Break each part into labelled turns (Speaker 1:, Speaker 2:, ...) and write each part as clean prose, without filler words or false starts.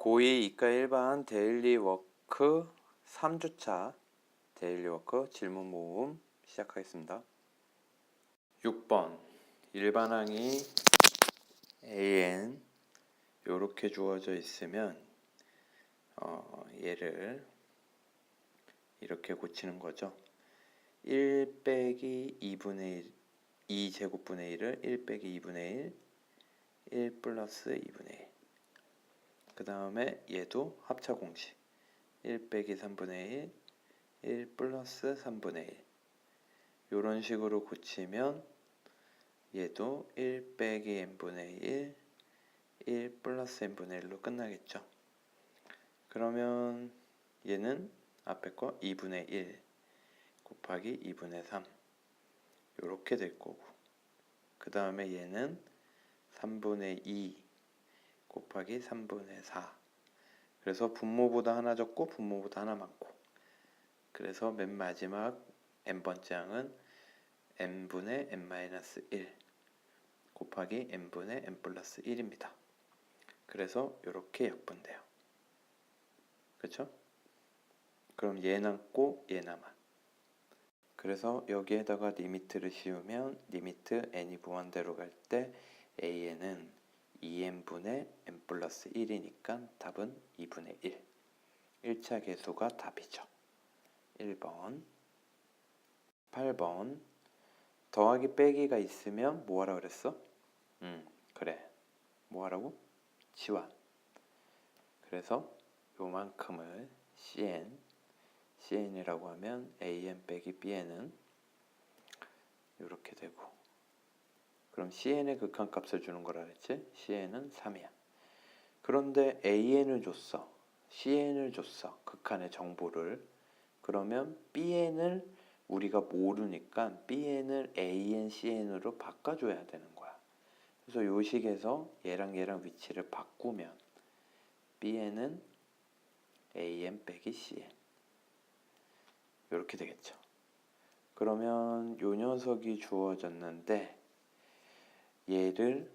Speaker 1: 고2 이과 일반 데일리 워크 3주차 데일리 워크 질문 모음 시작하겠습니다. 6번 일반항이 AN 이렇게 주어져 있으면 얘를 이렇게 고치는 거죠. 1 빼기 2분의 1 2제곱분의 1을 1 빼기 2분의 1 1 플러스 2분의 1 그 다음에 얘도 합차 공식 1 빼기 3분의 1 1 플러스 3분의 1 이런 식으로 고치면 얘도 1 빼기 n분의 1 1 플러스 n분의 1로 끝나겠죠. 그러면 얘는 앞에 거 2분의 1 곱하기 2분의 3 이렇게 될 거고, 그 다음에 얘는 3분의 2 곱하기 3분의 4 그래서 분모보다 하나 적고 분모보다 하나 많고, 그래서 맨 마지막 n번째 항은 n분의 n-1 곱하기 n분의 n 플러스 1입니다. 그래서 이렇게 약분돼요. 그렇죠? 그럼 얘 남고 얘 남아. 그래서 여기에다가 리미트를 씌우면 리미트 n이 무한대로 갈 때 an은 2n분의 n 플러스 1이니까 답은 2분의 1. 1차 계수가 답이죠. 1번. 8번 더하기 빼기가 있으면 뭐 하라 그랬어? 그래. 뭐 하라고? 치환. 그래서 요만큼을 CN이라고 하면 AN 빼기 BN은 이렇게 되고, 그럼 CN의 극한값을 주는 거라 그랬지? CN은 3이야. 그런데 AN을 줬어. CN을 줬어. 극한의 정보를. 그러면 BN을 우리가 모르니까 BN을 AN, CN으로 바꿔줘야 되는 거야. 그래서 요 식에서 얘랑 위치를 바꾸면 BN은 AN 빼기 CN 이렇게 되겠죠. 그러면 요 녀석이 주어졌는데 얘를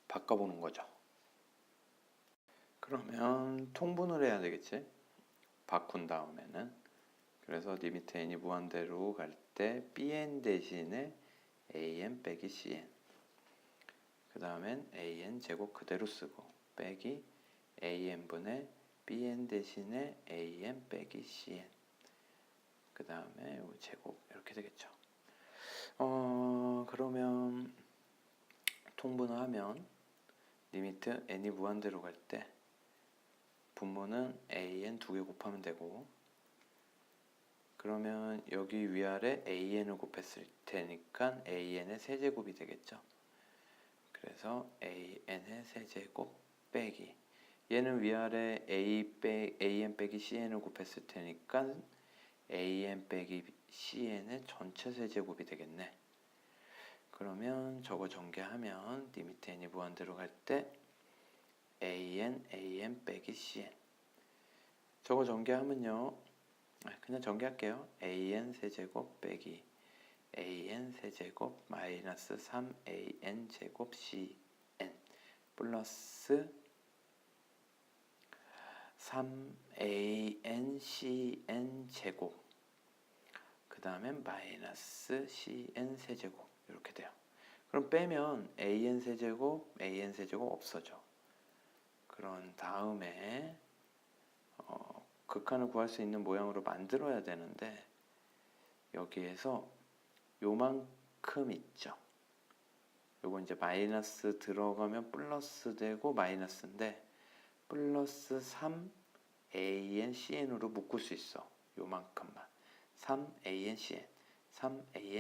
Speaker 1: 바꿔보는 거죠. 그러면 통분을 해야 되겠지. 바꾼 다음에는. 그래서 리미트 n이 무한대로 갈 때 bn 대신에 an 빼기 cn, 그 다음엔 an 제곱 그대로 쓰고 빼기 an분의 bn 대신에 an 빼기 cn, 그 다음에 요 제곱 이렇게 되겠죠. 그러면 통분을 하면 리미트 n이 무한대로 갈 때 분모는 an 2개 곱하면 되고, 그러면 여기 위아래 an을 곱했을 테니까 an의 세제곱이 되겠죠. 그래서 an의 세제곱 빼기 얘는 위아래 an 빼기 cn을 곱했을 테니까 an 빼기 cn의 전체 세제곱이 되겠네. 그러면 저거 전개하면 리미트 n이 무한대로 갈 때 an 빼기 cn, 저거 전개하면요 그냥 전개할게요. an 세제곱 빼기 an 세제곱 마이너스 3an 제곱 cn 플러스 3an cn 제곱, 그 다음에 마이너스 cn 세제곱 이렇게 돼요. 그럼 빼면 an 세제곱 없어져. 그런 다음에 극한을 구할 수 있는 모양으로 만들어야 되는데 여기에서 요만큼 있죠. 요거 이제 마이너스 들어가면 플러스 되고 마이너스인데 플러스 3an cn으로 묶을 수 있어. 요만큼만 3an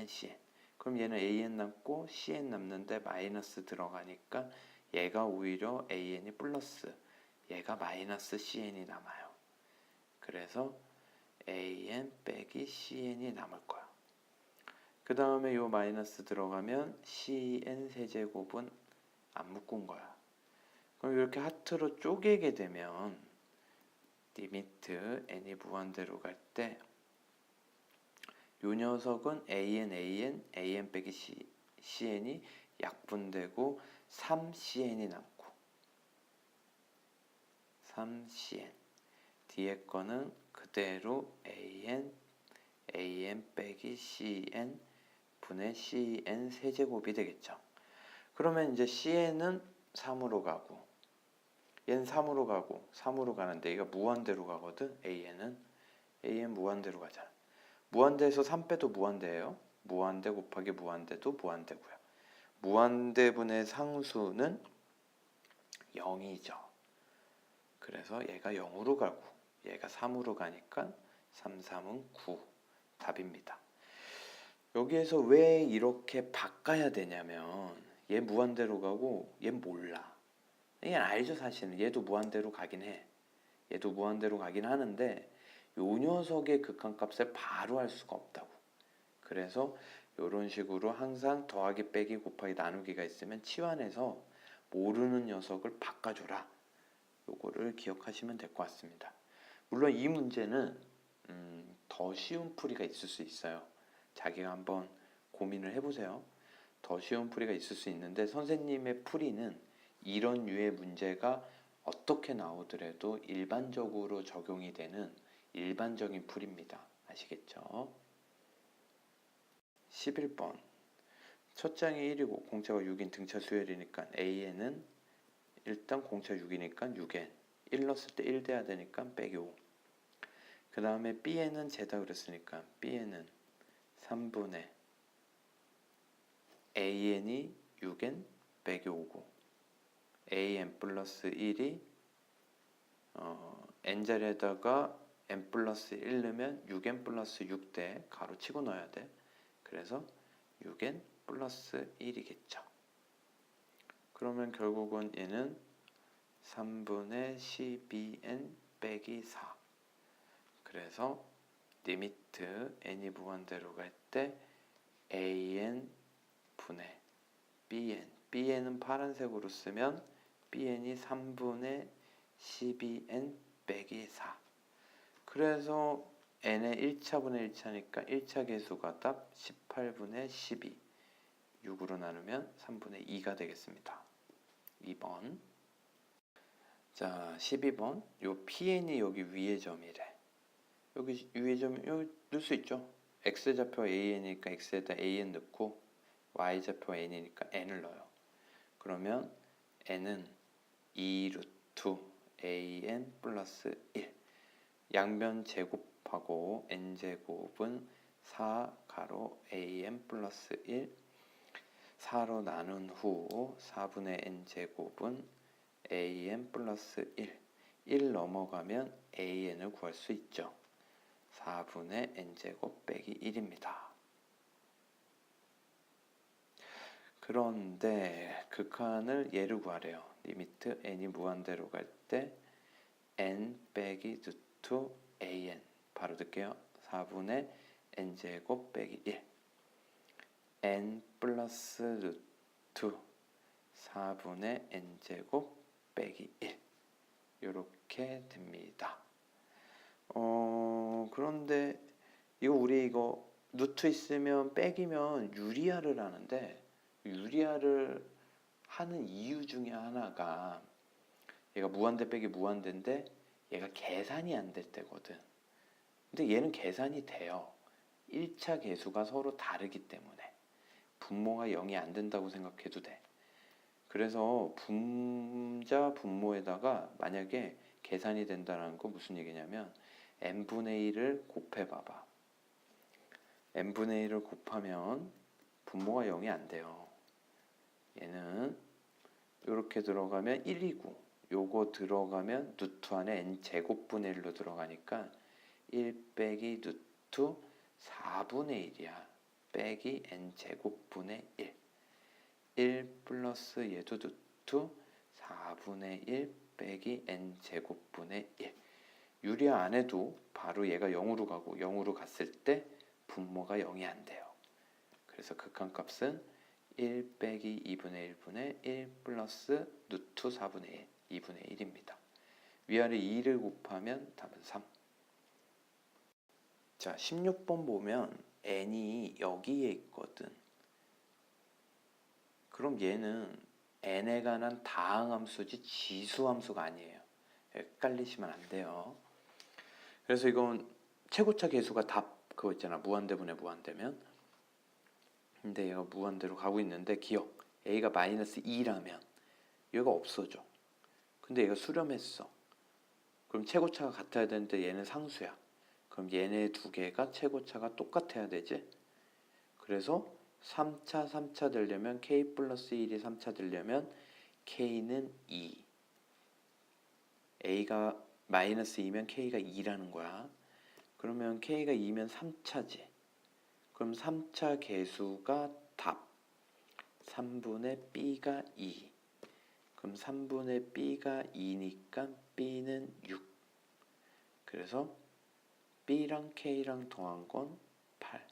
Speaker 1: cn. 그럼 얘는 an 남고 cn 남는데 마이너스 들어가니까 얘가 오히려 an이 플러스, 얘가 마이너스 cn이 남아요. 그래서 an 빼기 cn이 남을 거야. 그 다음에 요 마이너스 들어가면 cn 세제곱은 안 묶은 거야. 그럼 이렇게 하트로 쪼개게 되면 리미트 n이 무한대로 갈 때 요 녀석은 an 빼기 cn이 약분되고 3cn이 남고, 3cn. 뒤에 거는 그대로 an 빼기 cn 분의 cn 세제곱이 되겠죠. 그러면 이제 cn은 3으로 가고 얘는 3으로 가고 3으로 가는데 얘가 무한대로 가거든. an 무한대로 가잖아. 무한대에서 3 빼도 무한대예요. 무한대 곱하기 무한대도 무한대고요. 무한대분의 상수는 0이죠. 그래서 얘가 0으로 가고 얘가 3으로 가니까 3, 3은 9 답입니다. 여기에서 왜 이렇게 바꿔야 되냐면 얘 무한대로 가고 얘 몰라. 얘 알죠 사실은. 얘도 무한대로 가긴 해. 얘도 무한대로 가긴 하는데 요 녀석의 극한값을 바로 할 수가 없다고. 그래서 이런 식으로 항상 더하기 빼기 곱하기 나누기가 있으면 치환해서 모르는 녀석을 바꿔줘라. 요거를 기억하시면 될 것 같습니다. 물론 이 문제는 더 쉬운 풀이가 있을 수 있어요. 자기가 한번 고민을 해보세요. 더 쉬운 풀이가 있을 수 있는데 선생님의 풀이는 이런 류의 문제가 어떻게 나오더라도 일반적으로 적용이 되는 일반적인 풀이입니다. 아시겠죠? 11번 첫 장이 1이고 공차가 6인 등차 수열이니까 AN은 일단 공차 6이니까 6N 1 넣었을 때 1 돼야 되니까 빼기 5. 그 다음에 BN은 제다 그랬으니까 BN은 3분의 AN이 6N 빼기 5고 AN 플러스 1이 N자리에다가 N 플러스 1 넣으면 6N 플러스 6대 가로 치고 넣어야 돼. 그래서 6N 플러스 1이겠죠. 그러면 결국은 얘는 3분의 12N 빼기 4. 그래서 리미트 n이 무한대로 갈 때 an 분의 bn은 파란색으로 쓰면 bn이 3분의 12n 빼기 4. 그래서 n의 1차분의 1차니까 1차 계수가 답 18분의 12. 6으로 나누면 3분의 2가 되겠습니다. 2번. 자, 12번. 요 pn이 여기 위의 점이래. 여기 위의 점 여기 넣을 수 있죠. x좌표 an이니까 x에다 an 넣고 y좌표 n이니까 n을 넣어요. 그러면 n은 2루트 an 플러스 1. 양변 제곱하고 n제곱은 4 가로 an 플러스 1. 4로 나눈 후 4분의 n제곱은 an 플러스 1. 1 넘어가면 an을 구할 수 있죠. 4분의 n제곱 빼기 1입니다. 그런데 극한을 얘를 구하래요. 리미트 n이 무한대로 갈 때 n 빼기 루트 an 바로 넣을게요. 4분의 n제곱 빼기 1 n 플러스 루트 4분의 n제곱 빼기 1 이렇게 됩니다. 그런데 우리 이거 루트 있으면 빼기면 유리화를 하는데 유리화를 하는 이유 중에 하나가 얘가 무한대 빼기 무한대인데 얘가 계산이 안 될 때거든. 근데 얘는 계산이 돼요. 1차 계수가 서로 다르기 때문에 분모가 0이 안 된다고 생각해도 돼. 그래서 분자 분모에다가 만약에 계산이 된다는 거 무슨 얘기냐면 n분의 1을 곱해봐봐. n분의 1을 곱하면 분모가 0이 안 돼요. 얘는 이렇게 들어가면 1이고 요거 들어가면 루트 안에 n제곱분의 1로 들어가니까 1 빼기 루트 4분의 1이야. 빼기 n제곱분의 1. 1 플러스 얘도 루트 4분의 1 빼기 n제곱분의 1. 유리화 안 해도 바로 얘가 0으로 가고 0으로 갔을 때 분모가 0이 안 돼요. 그래서 극한값은 1 빼기 2분의 1분의 1 플러스 루트 4분의 1, 2분의 1입니다. 위아래 2를 곱하면 답은 3. 자, 16번 보면 n이 여기에 있거든. 그럼 얘는 n에 관한 다항함수지 지수함수가 아니에요. 헷갈리시면 안 돼요. 그래서 이건 최고차 계수가 답 그거 있잖아. 무한대분의 무한대면. 근데 얘가 무한대로 가고 있는데 기억. a가 마이너스 2라면 얘가 없어져. 근데 얘가 수렴했어. 그럼 최고차가 같아야 되는데 얘는 상수야. 그럼 얘네 두 개가 최고차가 똑같아야 되지. 그래서 3차 되려면 k 플러스 1이 3차 되려면 k는 2. a가 마이너스 2면 k가 2라는 거야. 그러면 k가 2면 3차지. 그럼 3차 계수가 답. 3분의 b가 2. 그럼 3분의 b가 2니까 b는 6. 그래서 b랑 k랑 더한 건 8.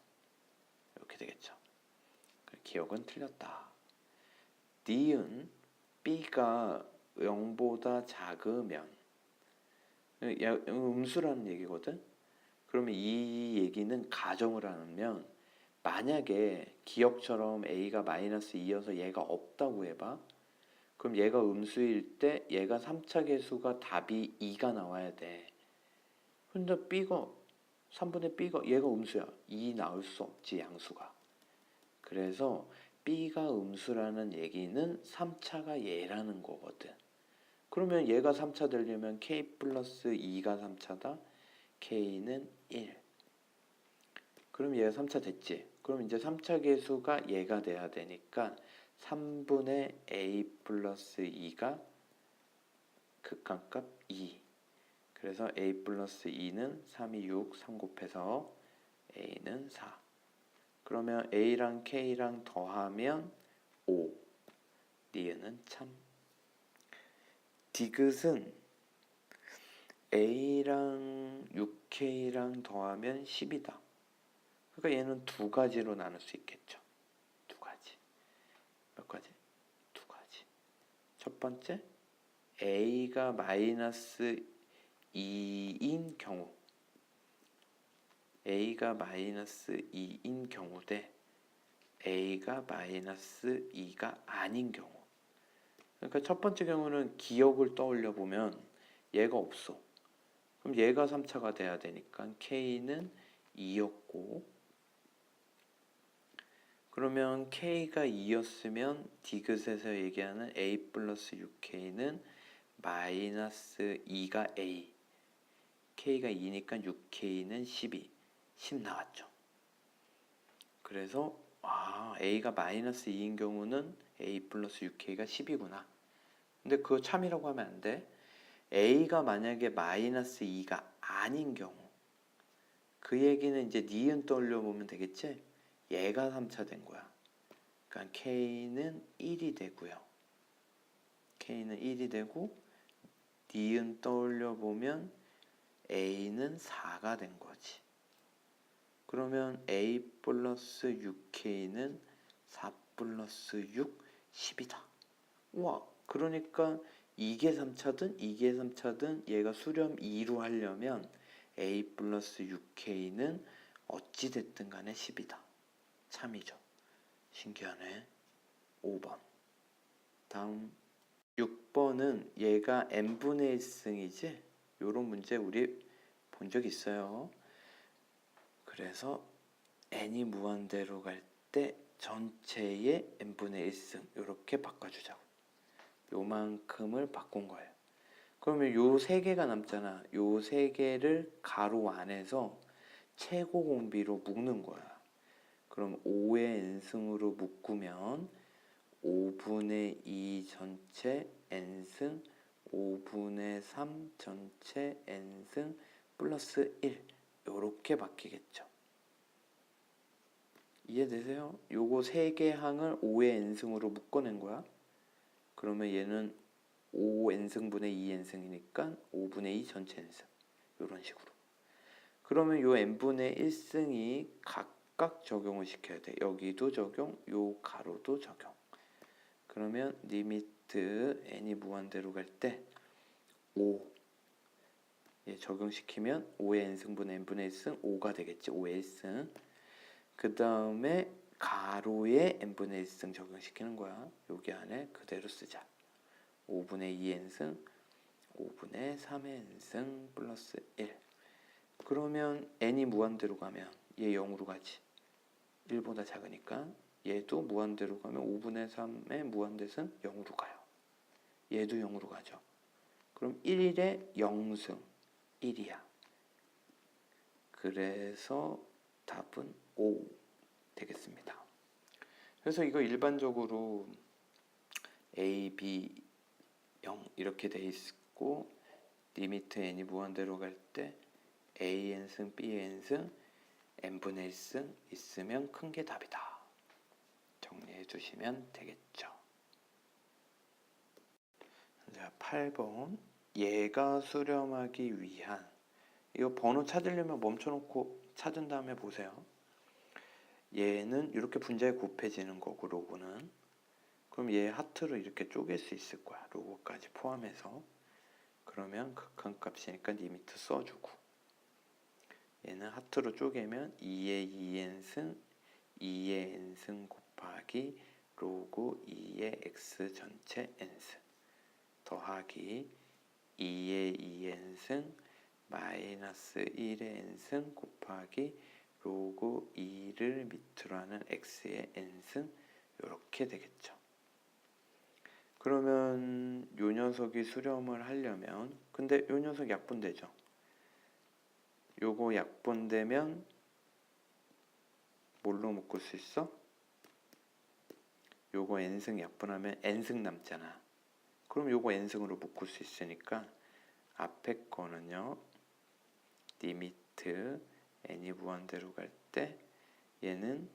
Speaker 1: 이렇게 되겠죠. 기억은 틀렸다. D은 b가 0보다 작으면 음수라는 얘기거든. 그러면 이 얘기는 가정을 하면 만약에 기억처럼 a가 마이너스 2여서 얘가 없다고 해봐. 그럼 얘가 음수일 때 얘가 3차 계수가 답이 2가 나와야 돼. 근데 b가 3분의 b가 얘가 음수야. 2 나올 수 없지 양수가. 그래서 b가 음수라는 얘기는 3차가 얘라는 거거든. 그러면 얘가 3차 되려면 k 플러스 2가 3차다. k는 1. 그럼 얘가 3차 됐지. 그럼 이제 3차 계수가 얘가 돼야 되니까 3분의 a 플러스 2가 극한값 2. 그래서 a 플러스 2는 3이 6, 3 곱해서 a는 4. 그러면 a랑 k랑 더하면 5. 니은은 참. 디귿은 a랑 6k랑 더하면 10이다. 그러니까 얘는 두 가지로 나눌 수 있겠죠. 두 가지. 몇 가지? 두 가지. 첫 번째, a가 마이너스 2인 경우, a가 마이너스 2인 경우 대 a가 마이너스 2가 아닌 경우. 그러니까 첫 번째 경우는 기억을 떠올려 보면 얘가 없어. 그럼 얘가 3차가 돼야 되니까 k는 2였고, 그러면 k가 2였으면 디귿에서 얘기하는 a 플러스 6k는 마이너스 2가 a, k가 2니까 6k는 12, 10 나왔죠. 그래서 a가 마이너스 2인 경우는 a 플러스 6k가 10이구나. 근데 그거 참이라고 하면 안 돼. a가 만약에 마이너스 2가 아닌 경우, 그 얘기는 이제 니은 떠올려 보면 되겠지. 얘가 3차 된 거야. 그러니까 k는 1이 되고요. k는 1이 되고 니은 떠올려 보면 a는 4가 된 거지. 그러면 a 플러스 6k는 4 플러스 6, 10이다. 우와, 그러니까 이게 3차든 이게 3차든 얘가 수렴 2로 하려면 a 플러스 6k는 어찌됐든 간에 10이다. 참이죠. 신기하네. 5번. 다음 6번은 얘가 n분의 1승이지? 요런 문제 우리 본 적 있어요. 그래서 n이 무한대로 갈 때 전체의 n분의 1승 이렇게 바꿔주자고. 요만큼을 바꾼 거예요. 그러면 요 세 개가 남잖아. 요 세 개를 가로 안에서 최고 공비로 묶는 거야. 그럼 5의 n승으로 묶으면 5분의 2 전체 n승, 5분의 3 전체 n승 플러스 1 요렇게 바뀌겠죠. 이해되세요? 요거 세 개 항을 5의 n승으로 묶어낸 거야. 그러면 얘는 5n승분의 2n승이니까 5분의 2 전체 n승 요런 식으로. 그러면 요 n분의 1승이 각각 적용을 시켜야 돼. 여기도 적용, 요 가로도 적용. 그러면 리미트 n이 무한대로 갈 때 5 적용시키면 5의 n승분의 n분의 1승 5가 되겠지. 5의 1승. 그 다음에 가로에 n분의 1승 적용시키는 거야. 여기 안에 그대로 쓰자. 5분의 2n승 5분의 3의 n승 플러스 1. 그러면 n이 무한대로 가면 얘 0으로 가지. 1보다 작으니까. 얘도 무한대로 가면 5분의 3의 무한대승 0으로 가요. 얘도 0으로 가죠. 그럼 1의 0승 1이야. 그래서 답은 5 되겠습니다. 그래서 이거 일반적으로 a, b, 0 이렇게 돼 있고 리미트 n이 무한대로 갈 때 a_n승 b_n승 n분의 1승 있으면 큰 게 답이다. 정리해 주시면 되겠죠. 자, 8번. 얘가 수렴하기 위한, 이거 번호 찾으려면 멈춰놓고 찾은 다음에 보세요. 얘는 이렇게 분자에 곱해지는 거고 로그는, 그럼 얘 하트로 이렇게 쪼갤 수 있을 거야. 로그까지 포함해서. 그러면 극한값이니까 리미트 써주고, 얘는 하트로 쪼개면 2의 2n승 2의 n승 곱하기 로그 2의 x 전체 n승 더하기 2의 2n승 마이너스 1의 n승 곱하기 로그 2를 밑으로 하는 x의 n승, 이렇게 되겠죠. 그러면 요 녀석이 수렴을 하려면, 근데 요 녀석 약분되죠. 요거 약분되면 뭘로 묶을 수 있어? 요거 n승 약분하면 n승 남잖아. 그럼 요거 n승으로 묶을 수 있으니까 앞에 거는요, 리미트 n이 무한대로 갈 때 얘는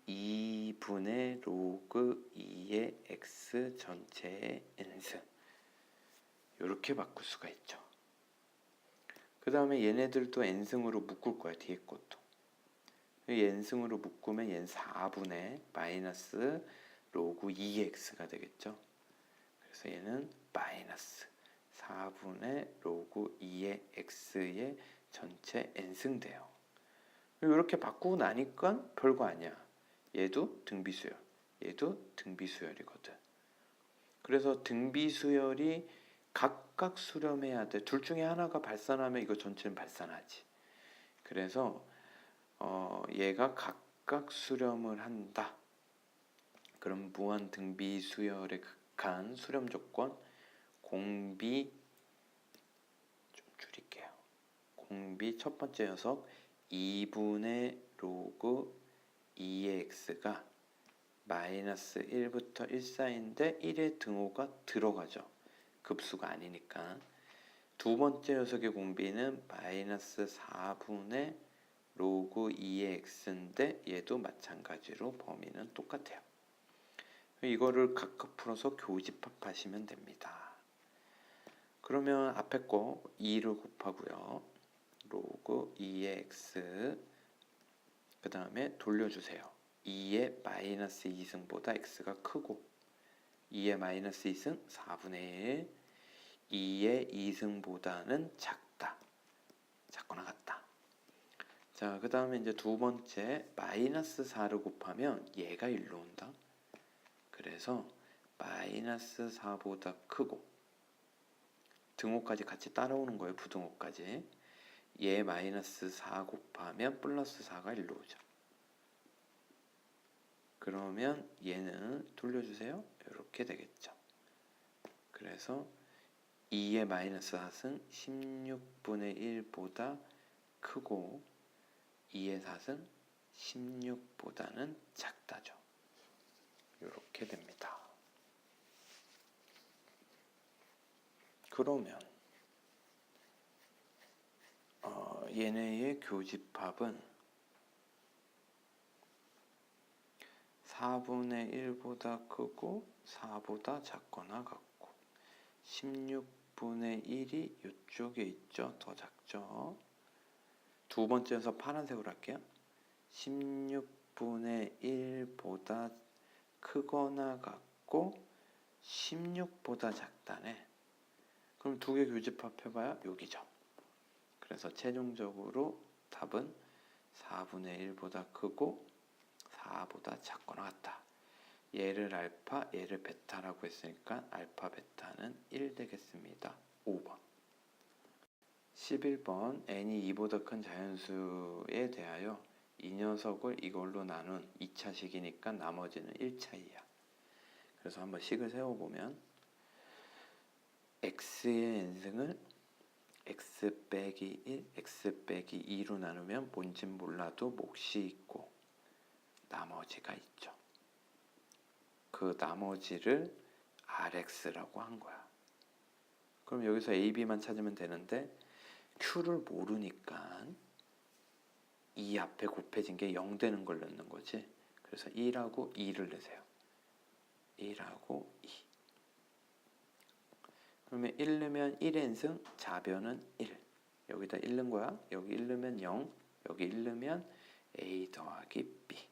Speaker 1: 2분의 로그 2의 x 전체의 n승, 이렇게 바꿀 수가 있죠. 그 다음에 얘네들도 n승으로 묶을 거야. 뒤에 것도 n승으로 묶으면 얘는 4분의 마이너스 로그 2x가 되겠죠. 그래서 얘는 마이너스 4분의 로그 2의 x의 전체 n승 돼요. 이렇게 바꾸고 나니까 별거 아니야. 얘도 등비수열, 얘도 등비수열이거든. 그래서 등비수열이 각각 수렴해야 돼. 둘 중에 하나가 발산하면 이거 전체는 발산하지. 그래서 얘가 각각 수렴을 한다. 그럼 무한 등비수열의 극한 수렴 조건, 공비, 좀 줄일게요. 공비 첫 번째 녀석 2분의 로그 2의 x가 마이너스 1부터 1 사이인데 1의 등호가 들어가죠. 급수가 아니니까. 두 번째 녀석의 공비는 마이너스 4분의 로그 2의 x인데 얘도 마찬가지로 범위는 똑같아요. 이거를 각각 풀어서 교집합하시면 됩니다. 그러면 앞에 거 2를 곱하고요. 로그 2의 x, 그 다음에 돌려주세요. 2의 마이너스 2승보다 x가 크고 2의 마이너스 2승 4분의 1, 2의 2승보다는 작다. 작거나 같다. 자, 그 다음에 이제 두 번째 마이너스 4를 곱하면 얘가 1로 온다. 그래서 마이너스 4보다 크고, 등호까지 같이 따라오는 거예요. 부등호까지. 얘 마이너스 4 곱하면 플러스 4가 1로 오죠. 그러면 얘는 돌려주세요. 이렇게 되겠죠. 그래서 2의 마이너스 4승 16분의 1보다 크고 2의 4승 16보다는 작다죠. 이렇게 됩니다. 그러면 얘네의 교집합은 4분의 1보다 크고 4보다 작거나 같고 16분의 1이 이쪽에 있죠. 더 작죠. 두 번째에서 파란색으로 할게요. 16분의 1보다 크거나 같고 16보다 작다네. 그럼 두 개 교집합해봐야 여기죠. 그래서 최종적으로 답은 4분의 1보다 크고 4보다 작거나 같다. 얘를 알파, 얘를 베타라고 했으니까 알파, 베타는 1 되겠습니다. 5번. 11번 n이 2보다 큰 자연수에 대하여 이 녀석을 이걸로 나눈 2차 식이니까 나머지는 1차이야. 그래서 한번 식을 세워보면 x의 n승을 x 빼기 1, x 빼기 2로 나누면 뭔진 몰라도 몫이 있고 나머지가 있죠. 그 나머지를 rx라고 한 거야. 그럼 여기서 a, b만 찾으면 되는데 q를 모르니까 이 앞에 곱해진 게 0 되는 걸 넣는 거지. 그래서 1하고 2를 넣으세요. 1하고 2. 그러면 1 넣으면 1n승, 좌변은 1. 여기다 1 넣은 거야. 여기 1 넣으면 0, 여기 1 넣으면 a 더하기 b.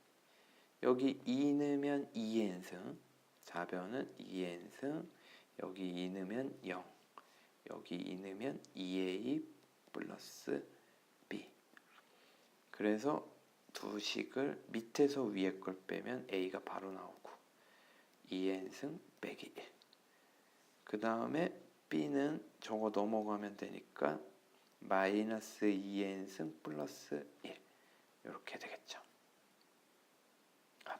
Speaker 1: 여기 2 넣으면 2n승, 좌변은 2n승, 여기 2 넣으면 0, 여기 2 넣으면 2a 플러스 b. 그래서 두 식을 밑에서 위에 걸 빼면 a가 바로 나오고 2n승 빼기 1. 그 다음에 b는 저거 넘어가면 되니까 마이너스 2n승 플러스 1 이렇게 되겠죠.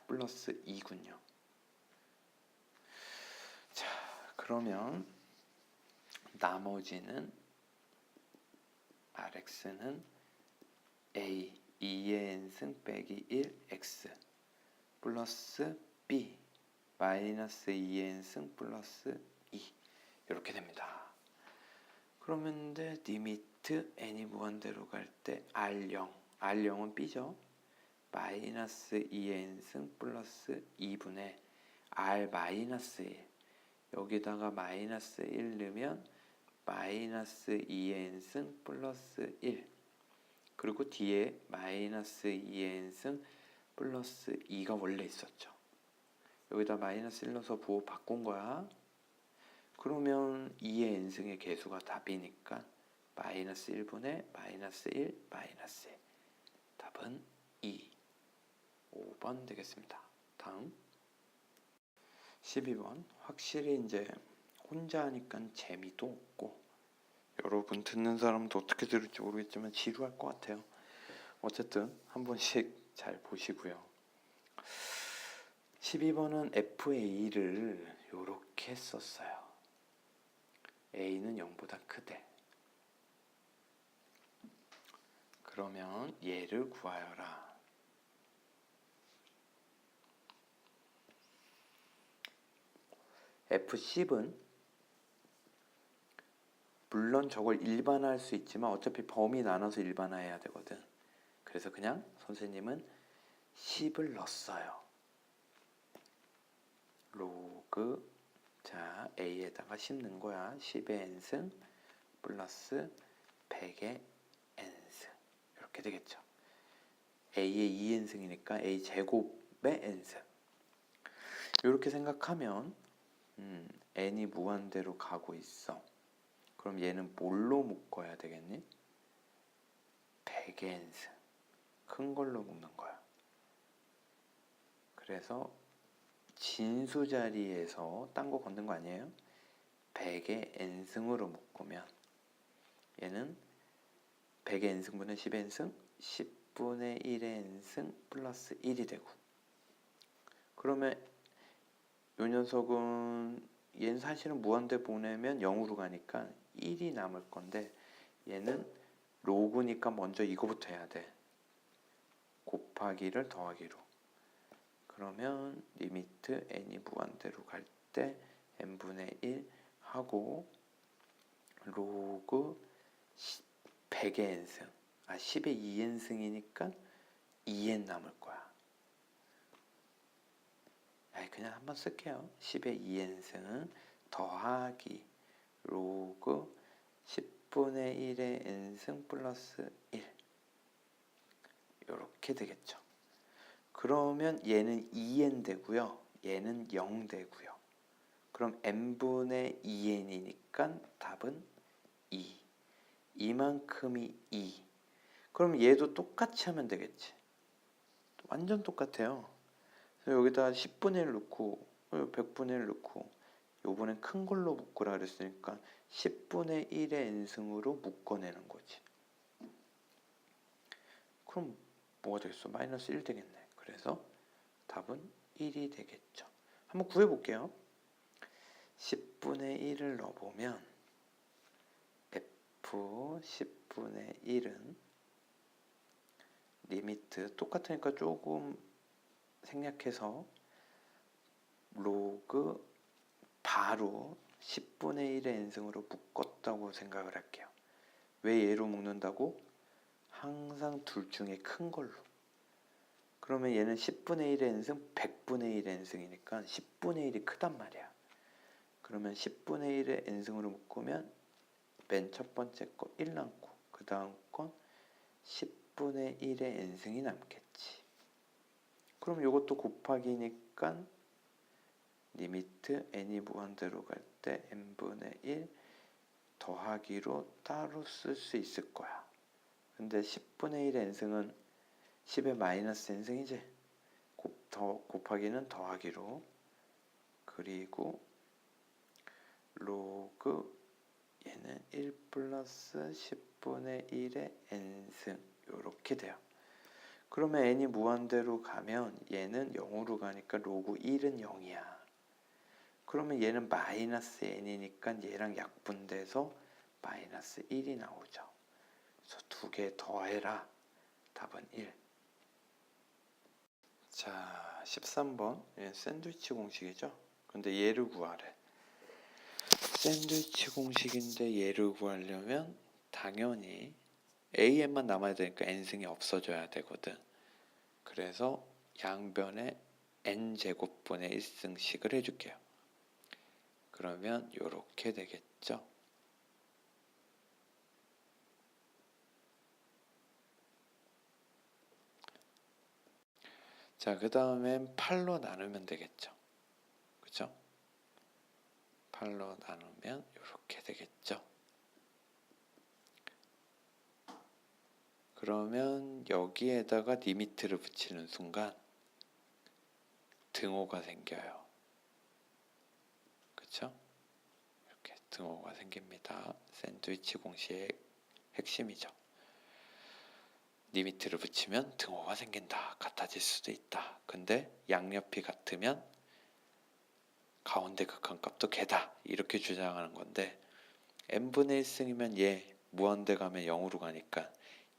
Speaker 1: 플러스 2군요. 자, 그러면 나머지는 rx는 a 2의 n승 빼기 1x 플러스 b 마이너스 2의 n승 플러스 2 이렇게 됩니다. 그러면 리미트 n이 무한대로 갈 때 r0은 b죠. 마이너스 2n승 플러스 2분의 r 마이너스 1 여기다가 마이너스 1 넣으면 마이너스 2n승 플러스 1 그리고 뒤에 마이너스 2n승 플러스 2가 원래 있었죠. 여기다 마이너스 1 넣어서 부호 바꾼 거야. 그러면 2의 n승의 개수가 답이니까 마이너스 1분의 마이너스 1 마이너스 1 답은 2 5번 되겠습니다. 다음 12번 확실히 이제 혼자 하니까 재미도 없고 여러분 듣는 사람도 어떻게 들을지 모르겠지만 지루할 것 같아요. 어쨌든 한 번씩 잘 보시고요. 12번은 FA를 이렇게 썼어요. A는 0보다 크대. 그러면 얘를 구하여라. F10은 물론 저걸 일반화할 수 있지만 어차피 범위 나눠서 일반화해야 되거든. 그래서 그냥 선생님은 10을 넣었어요. 로그 자 A에다가 10 넣은 거야. 10의 n승 플러스 100의 n승 이렇게 되겠죠. A의 2n승이니까 A 제곱의 n승 이렇게 생각하면 n이 무한대로 가고 있어. 그럼 얘는 뭘로 묶어야 되겠니? 100의 n승 큰 걸로 묶는 거야. 그래서 진수 자리에서 딴 거 걷는 거 아니에요? 100의 n승으로 묶으면 얘는 100의 n승분의 10의 n승 10분의 1의 n승 플러스 1이 되고 그러면 요 녀석은 얘는 사실은 무한대 보내면 0으로 가니까 1이 남을 건데 얘는 로그니까 먼저 이거부터 해야 돼. 곱하기를 더하기로. 그러면 리미트 n이 무한대로 갈 때 n분의 1 하고 로그 100의 n승 10의 2n승이니까 2n 남을 거야. 그냥 한번 쓸게요. 10의 2n승 더하기 로그 10분의 1의 n승 플러스 1 이렇게 되겠죠. 그러면 얘는 2n 되고요. 얘는 0 되고요. 그럼 n분의 2n이니까 답은 2. 이만큼이 2. 그럼 얘도 똑같이 하면 되겠지. 완전 똑같아요. 여기다 10분의 1 넣고 100분의 1 넣고 요번엔 큰 걸로 묶으라 그랬으니까 10분의 1의 n승으로 묶어내는 거지. 그럼 뭐가 되겠어? 마이너스 1 되겠네. 그래서 답은 1이 되겠죠. 한번 구해볼게요. 10분의 1을 넣어보면 f 10분의 1은 리미트 똑같으니까 조금 생략해서 로그 바로 10분의 1의 n승으로 묶었다고 생각을 할게요. 왜 얘로 묶는다고? 항상 둘 중에 큰 걸로. 그러면 얘는 10분의 1의 n승, 100분의 1의 n승이니까 10분의 1이 크단 말이야. 그러면 10분의 1의 n승으로 묶으면 맨 첫 번째 거 1 남고 그 다음 건 10분의 1의 n승이 남겠지. 그럼 이것도 곱하기니까 리미트 n이 무한대로 갈 때 n분의 1 더하기로 따로 쓸 수 있을 거야. 근데 10분의 1의 n승은 10의 마이너스 n승이지. 곱하기는 더하기로. 그리고 로그 얘는 1 플러스 10분의 1의 n승 이렇게 돼요. 그러면 n이 무한대로 가면 얘는 0으로 가니까 로그 1은 0이야. 그러면 얘는 마이너스 n이니까 얘랑 약분돼서 마이너스 1이 나오죠. 그래서 두 개 더해라. 답은 1. 자, 13번 샌드위치 공식이죠. 근데 얘를 구하래. 샌드위치 공식인데 얘를 구하려면 당연히 AN만 남아야 되니까 n승이 없어져야 되거든. 그래서 양변에 n제곱분의 1승씩을 해줄게요. 그러면 이렇게 되겠죠. 자, 그 다음엔 8로 나누면 되겠죠. 그죠? 8로 나누면 이렇게 되겠죠. 그러면 여기에다가 리미트를 붙이는 순간 등호가 생겨요. 그쵸? 이렇게 등호가 생깁니다. 샌드위치 공식의 핵심이죠. 리미트를 붙이면 등호가 생긴다. 같아질 수도 있다. 근데 양옆이 같으면 가운데 극한값도 개다. 이렇게 주장하는 건데 n분의 1승이면 얘 무한대 가면 0으로 가니까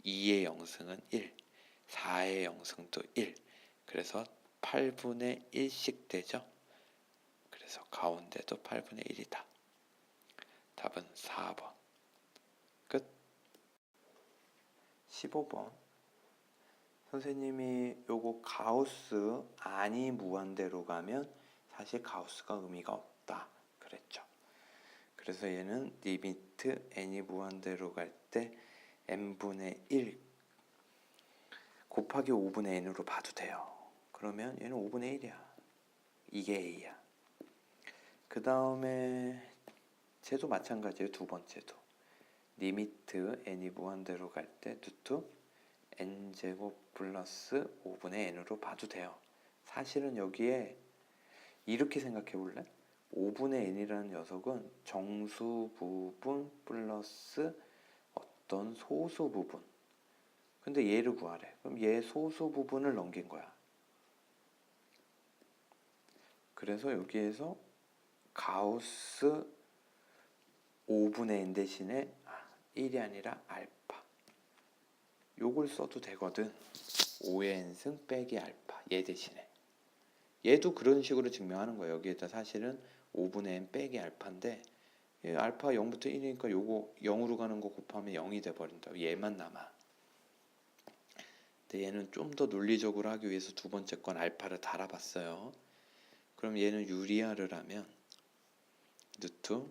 Speaker 1: 2의 0승은 1, 4의 0승도 1. 그래서 8분의 1씩 되죠. 그래서 가운데도 8분의 1이다. 답은 4번. 끝. 15번. 선생님이 요거 가우스 안이 무한대로 가면 사실 가우스가 의미가 없다 그랬죠. 그래서 얘는 리미트 n이 무한대로 갈 때 n분의 1 곱하기 5분의 n으로 봐도 돼요. 그러면 얘는 5분의 1이야. 이게 a야. 그 다음에 쟤도 마찬가지예요. 두 번째도 리미트 n이 무한대로 갈 때 루트 n제곱 플러스 5분의 n으로 봐도 돼요. 사실은 여기에 이렇게 생각해 볼래? 5분의 n이라는 녀석은 정수 부분 플러스 어떤 소수 부분. 근데 얘를 구하래. 그럼 얘 소수 부분을 넘긴 거야. 그래서 여기에서 가우스 5분의 n 대신에 1이 아니라 알파. 요걸 써도 되거든. 5의 n승 빼기 알파. 얘 대신에. 얘도 그런 식으로 증명하는 거예요. 여기에다 사실은 5분의 n 빼기 알파인데 알파 0부터 1이니까 요거 0으로 가는 거 곱하면 0이 돼버린다. 얘만 남아. 근데 얘는 좀 더 논리적으로 하기 위해서 두 번째 건 알파를 달아봤어요. 그럼 얘는 유리화를 하면 루트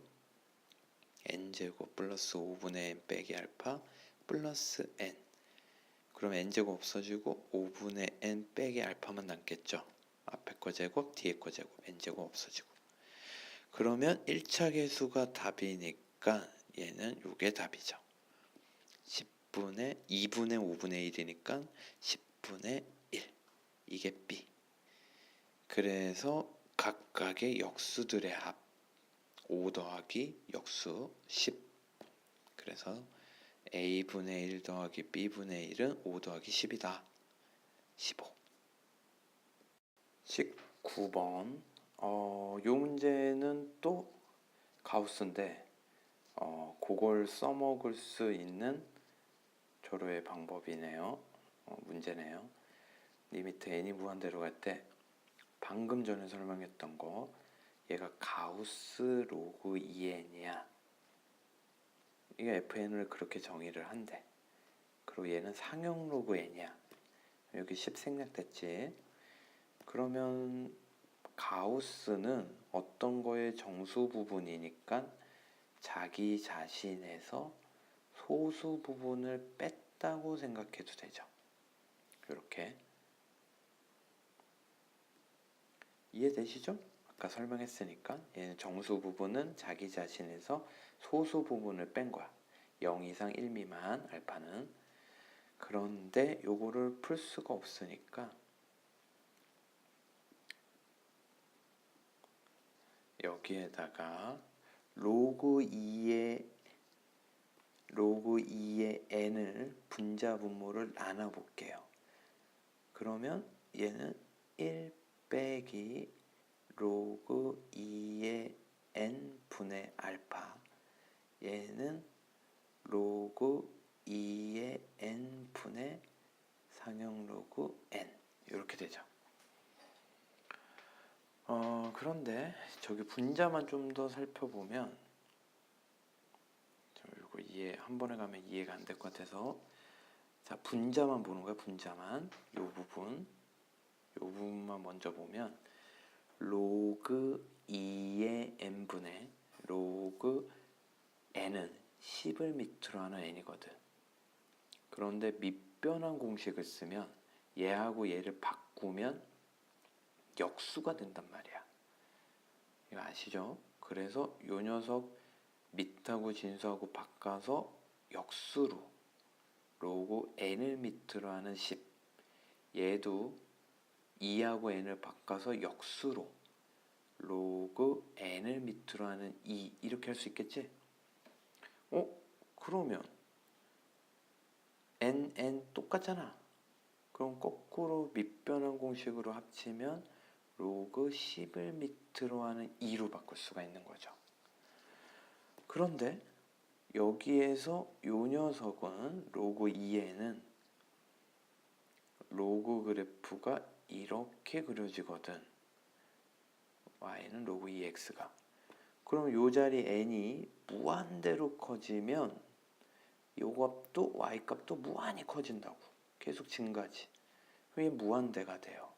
Speaker 1: n제곱 플러스 5분의 n 빼기 알파 플러스 n. 그럼 n제곱 없어지고 5분의 n 빼기 알파만 남겠죠. 앞에 거 제곱, 뒤에 거 제곱, n제곱 없어지고. 그러면 1차 계수가 답이니까 얘는 요게 답이죠. 2분의 5분의 1이니까 10분의 1. 이게 B. 그래서 각각의 역수들의 합 5 더하기 역수 10. 그래서 a분의 1 더하기 b분의 1은 5 더하기 10이다. 15. 19번. 요 문제는 또 가우스인데 그걸 써먹을 수 있는 조로의 방법이네요. 문제네요. 리미트 n이 무한대로 갈 때 방금 전에 설명했던 거 얘가 가우스 로그 2n이야. 이게 fn을 그렇게 정의를 한대. 그리고 얘는 상용 로그 n이야. 여기 10 생략됐지. 그러면 가우스는 어떤 거의 정수 부분이니까 자기 자신에서 소수 부분을 뺐다고 생각해도 되죠. 이렇게 이해되시죠? 아까 설명했으니까 얘는 정수 부분은 자기 자신에서 소수 부분을 뺀 거야. 0 이상 1 미만 알파는. 그런데 요거를 풀 수가 없으니까 여기에다가 로그 2의 n을 분자 분모를 나눠 볼게요. 그러면 얘는 1 빼기 로그 2의 n 분의 알파, 얘는 로그 2의 n 분의 상형 로그 n, 이렇게 되죠. 그런데 저기 분자만 좀 더 살펴보면 이거 한 번에 가면 이해가 안 될 것 같아서 자, 분자만 보는 거야. 분자만 요 부분만 먼저 보면 로그 2의 n분의 로그 n은 10을 밑으로 하는 n이거든. 그런데 밑변환 공식을 쓰면 얘하고 얘를 바꾸면 역수가 된단 말이야. 이거 아시죠? 그래서 요 녀석 밑하고 진수하고 바꿔서 역수로 로그 n을 밑으로 하는 10, 얘도 2하고 n을 바꿔서 역수로 로그 n을 밑으로 하는 2, 이렇게 할 수 있겠지? 그러면 n 똑같잖아. 그럼 거꾸로 밑변환 공식으로 합치면 로그 10을 밑으로 하는 2로 바꿀 수가 있는 거죠. 그런데 여기에서 요 녀석은 로그 2에는 로그 그래프가 이렇게 그려지거든. y는 로그 2x가. 그럼 요 자리 n이 무한대로 커지면 요 값도 y 값도 무한히 커진다고. 계속 증가지. 그게 무한대가 돼요.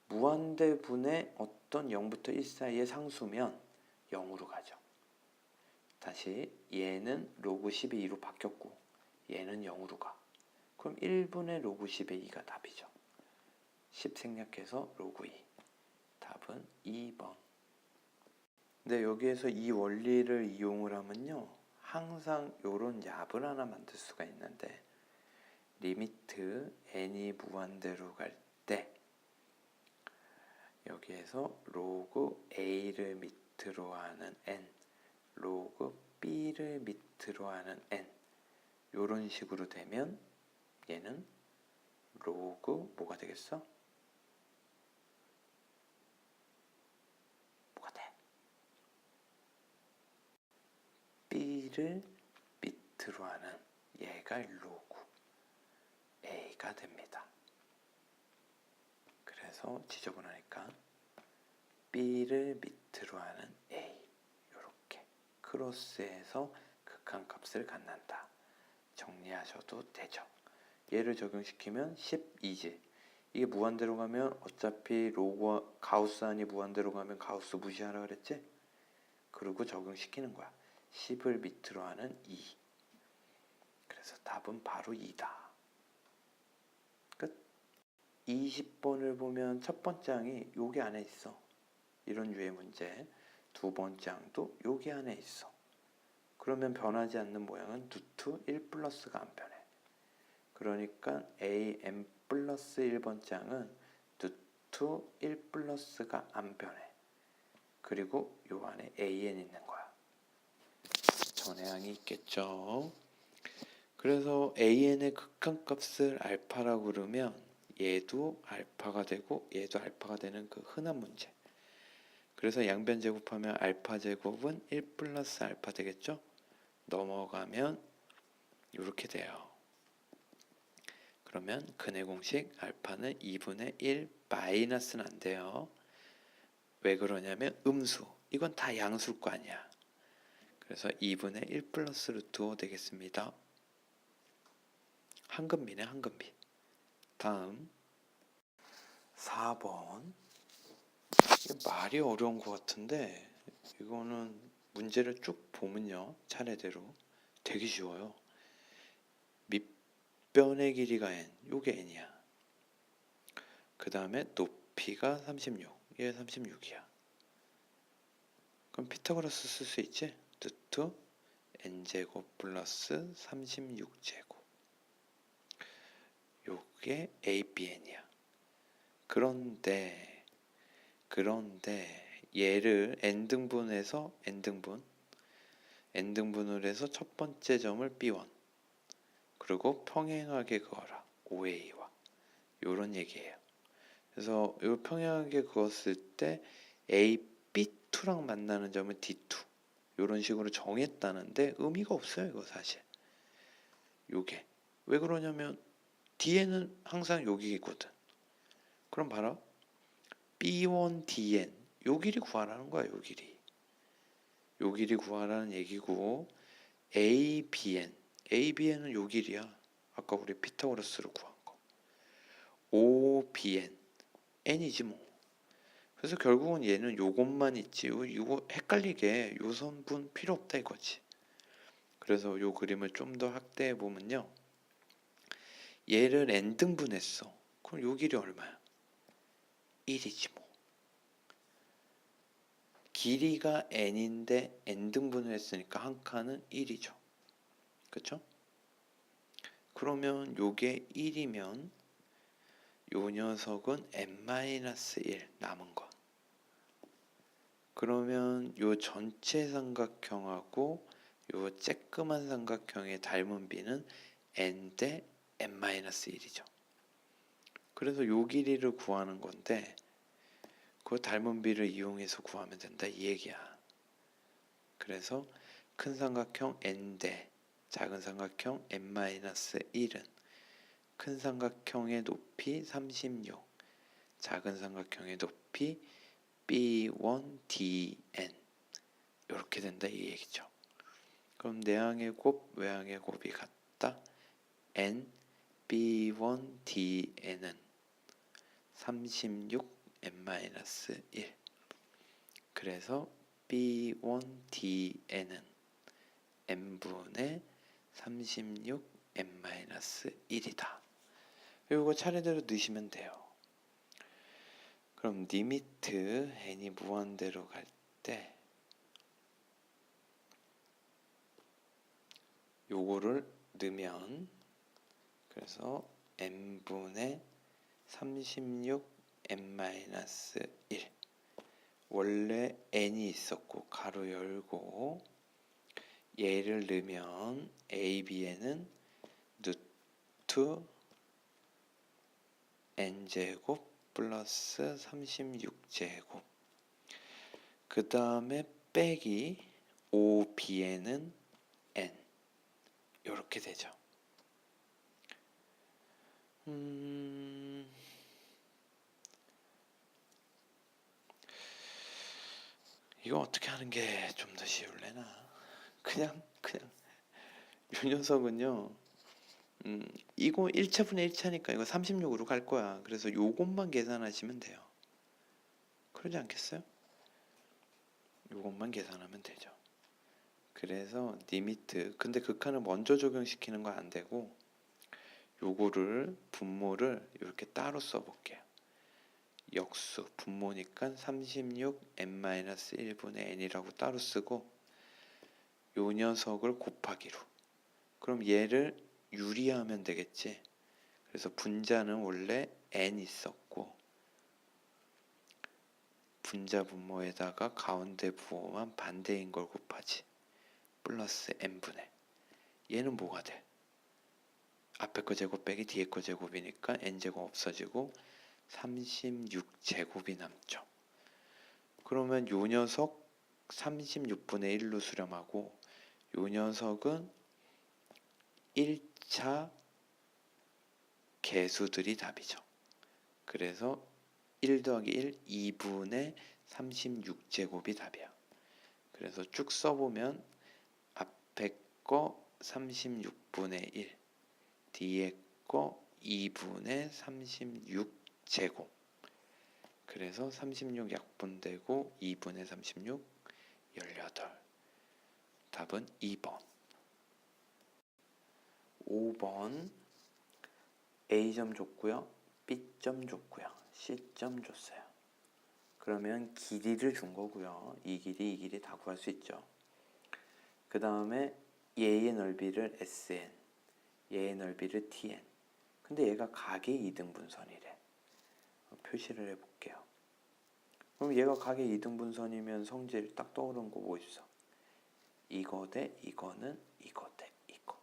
Speaker 1: 무한대분의 어떤 0부터 1 사이의 상수면 0으로 가죠. 다시 얘는 로그 10의 2로 바뀌었고 얘는 0으로 가. 그럼 1분의 로그 10의 2가 답이죠. 10 생략해서 로그 2. 답은 2번. 근데 여기에서 이 원리를 이용을 하면요, 항상 요런 얍을 하나 만들 수가 있는데 리미트 n이 무한대로 갈 때 여기에서 로그 a를 밑으로 하는 n, 로그 b를 밑으로 하는 n, 요런 식으로 되면 얘는 로그 뭐가 되겠어? 뭐가 돼? b를 밑으로 하는 얘가 로그 a가 됩니다. 그래서 지저분하니까 b를 밑으로 하는 a, 요렇게 크로스해서 극한값을 갖는다. 정리하셔도 되죠. 얘를 적용시키면 12지. 이게 무한대로 가면 어차피 로그 가우스안이 무한대로 가면 가우스 무시하라 그랬지? 그리고 적용시키는 거야. 10을 밑으로 하는 2. 그래서 답은 바로 2다. 끝. 20번을 보면 첫 번째 항이 여기 안에 있어. 이런 유의 문제. 두 번째 항도 여기 안에 있어. 그러면 변하지 않는 모양은 루트 1 플러스가 안 변해. 그러니까 am 플러스 1번째 항은 루트 루트 1 플러스가 안 변해. 그리고 요 안에 an 있는 거야. 전해항이 있겠죠. 그래서 an의 극한값을 알파라고 그러면 얘도 알파가 되고 얘도 알파가 되는 그 흔한 문제. 그래서 양변 제곱하면 알파 제곱은 1 플러스 알파 되겠죠. 넘어가면 이렇게 돼요. 그러면 근의 공식 알파는 2분의 1 마이너스는 안 돼요. 왜 그러냐면 음수. 이건 다 양수일 거 아니야. 그래서 2분의 1 플러스 루트 5 되겠습니다. 한금비네, 한금비. 다음 4번. 말이 어려운 것 같은데 이거는 문제를 쭉 보면요, 차례대로 되게 쉬워요. 밑변의 길이가 n, 요게 n이야. 그 다음에 높이가 36, 얘 36이야. 그럼 피타고라스 쓸 수 있지? 루트 n제곱 플러스 36제곱. 요게 abn이야. 그런데 얘를 n등분해서 n등분을 해서 첫 번째 점을 b1 그리고 평행하게 그어라. OA와 요런 얘기예요. 그래서 요 평행하게 그었을 때 A, B2랑 만나는 점은 D2 요런 식으로 정했다는데 의미가 없어요. 이거 사실 요게 왜 그러냐면 D에는 항상 요 길이거든. 그럼 봐라. B1, DN 요 길이 구하라는 거야. 요 길이 구하라는 얘기고 ABN은 요 길이야. 아까 우리 피타고라스로 구한 거. OBN N이지 뭐. 그래서 결국은 얘는 요것만 있지. 이거 헷갈리게 요 선분 필요 없다 이거지. 그래서 요 그림을 좀 더 확대해 보면요. 얘를 n등분했어. 그럼 요 길이 얼마야? 1이지 뭐. 길이가 n인데 n등분을 했으니까 한 칸은 1이죠. 그쵸? 그러면 요게 1이면 요 녀석은 n-1 남은 거. 그러면 요 전체 삼각형하고 요 쬐끄만 삼각형의 닮은 비는 n 대 n-1이죠. 그래서 요 길이를 구하는 건데 그 닮은 비를 이용해서 구하면 된다 이 얘기야. 그래서 큰 삼각형 n 대 작은 삼각형 n-1은 큰 삼각형의 높이 36, 작은 삼각형의 높이 B1DN 이렇게 된다 이 얘기죠. 그럼 내항의 곱, 외항의 곱이 같다. N B1DN은 36n-1. 그래서 B1DN은 n분의 36n-1이다. 이거 차례대로 넣으시면 돼요. 그럼 리미트 n이 무한대로 갈 때 요거를 넣으면 그래서 n분의 36n-1 원래 n이 있었고 가로 열고 얘를 넣으면 abn은 루트 n제곱 플러스 36제곱 그 다음에 빼기 5bn은 n 이렇게 되죠. 이거 어떻게 하는 게 좀 더 쉬울래나? 그냥 이 녀석은요. 이거 1차분의 1차니까 이거 36으로 갈 거야. 그래서 요것만 계산하시면 돼요. 그러지 않겠어요? 요것만 계산하면 되죠. 그래서 리미트 근데 극한을 먼저 적용시키는 거 안 되고 요거를 분모를 이렇게 따로 써볼게요. 역수 분모니까 36n-1분의 n이라고 따로 쓰고 요 녀석을 곱하기로. 그럼 얘를 유리하면 되겠지. 그래서 분자는 원래 n 있었고 분자 분모에다가 가운데 부호만 반대인 걸 곱하지. 플러스 n분의. 얘는 뭐가 돼? 앞에 거 제곱 빼기 뒤에 거 제곱이니까 n제곱 없어지고 36제곱이 남죠. 그러면 요 녀석 36분의 1로 수렴하고 요 녀석은 1차 개수들이 답이죠. 그래서 1 더하기 1, 2분의 36제곱이 답이야. 그래서 쭉 써보면 앞에 거 36분의 1, 뒤에 거 2분의 36제곱. 그래서 36 약분되고 2분의 36, 18. 답은 2번. 5번 A점 줬고요. B점 줬고요. C점 줬어요. 그러면 길이를 준 거고요. 이 길이 다 구할 수 있죠. 그 다음에 얘의 넓이를 SN, 얘의 넓이를 TN. 근데 얘가 각의 2등분선이래. 표시를 해볼게요. 그럼 얘가 각의 2등분선이면 성질 딱 떠오르는 거 뭐 있어? 이거 대 이거는 이거 대 이거.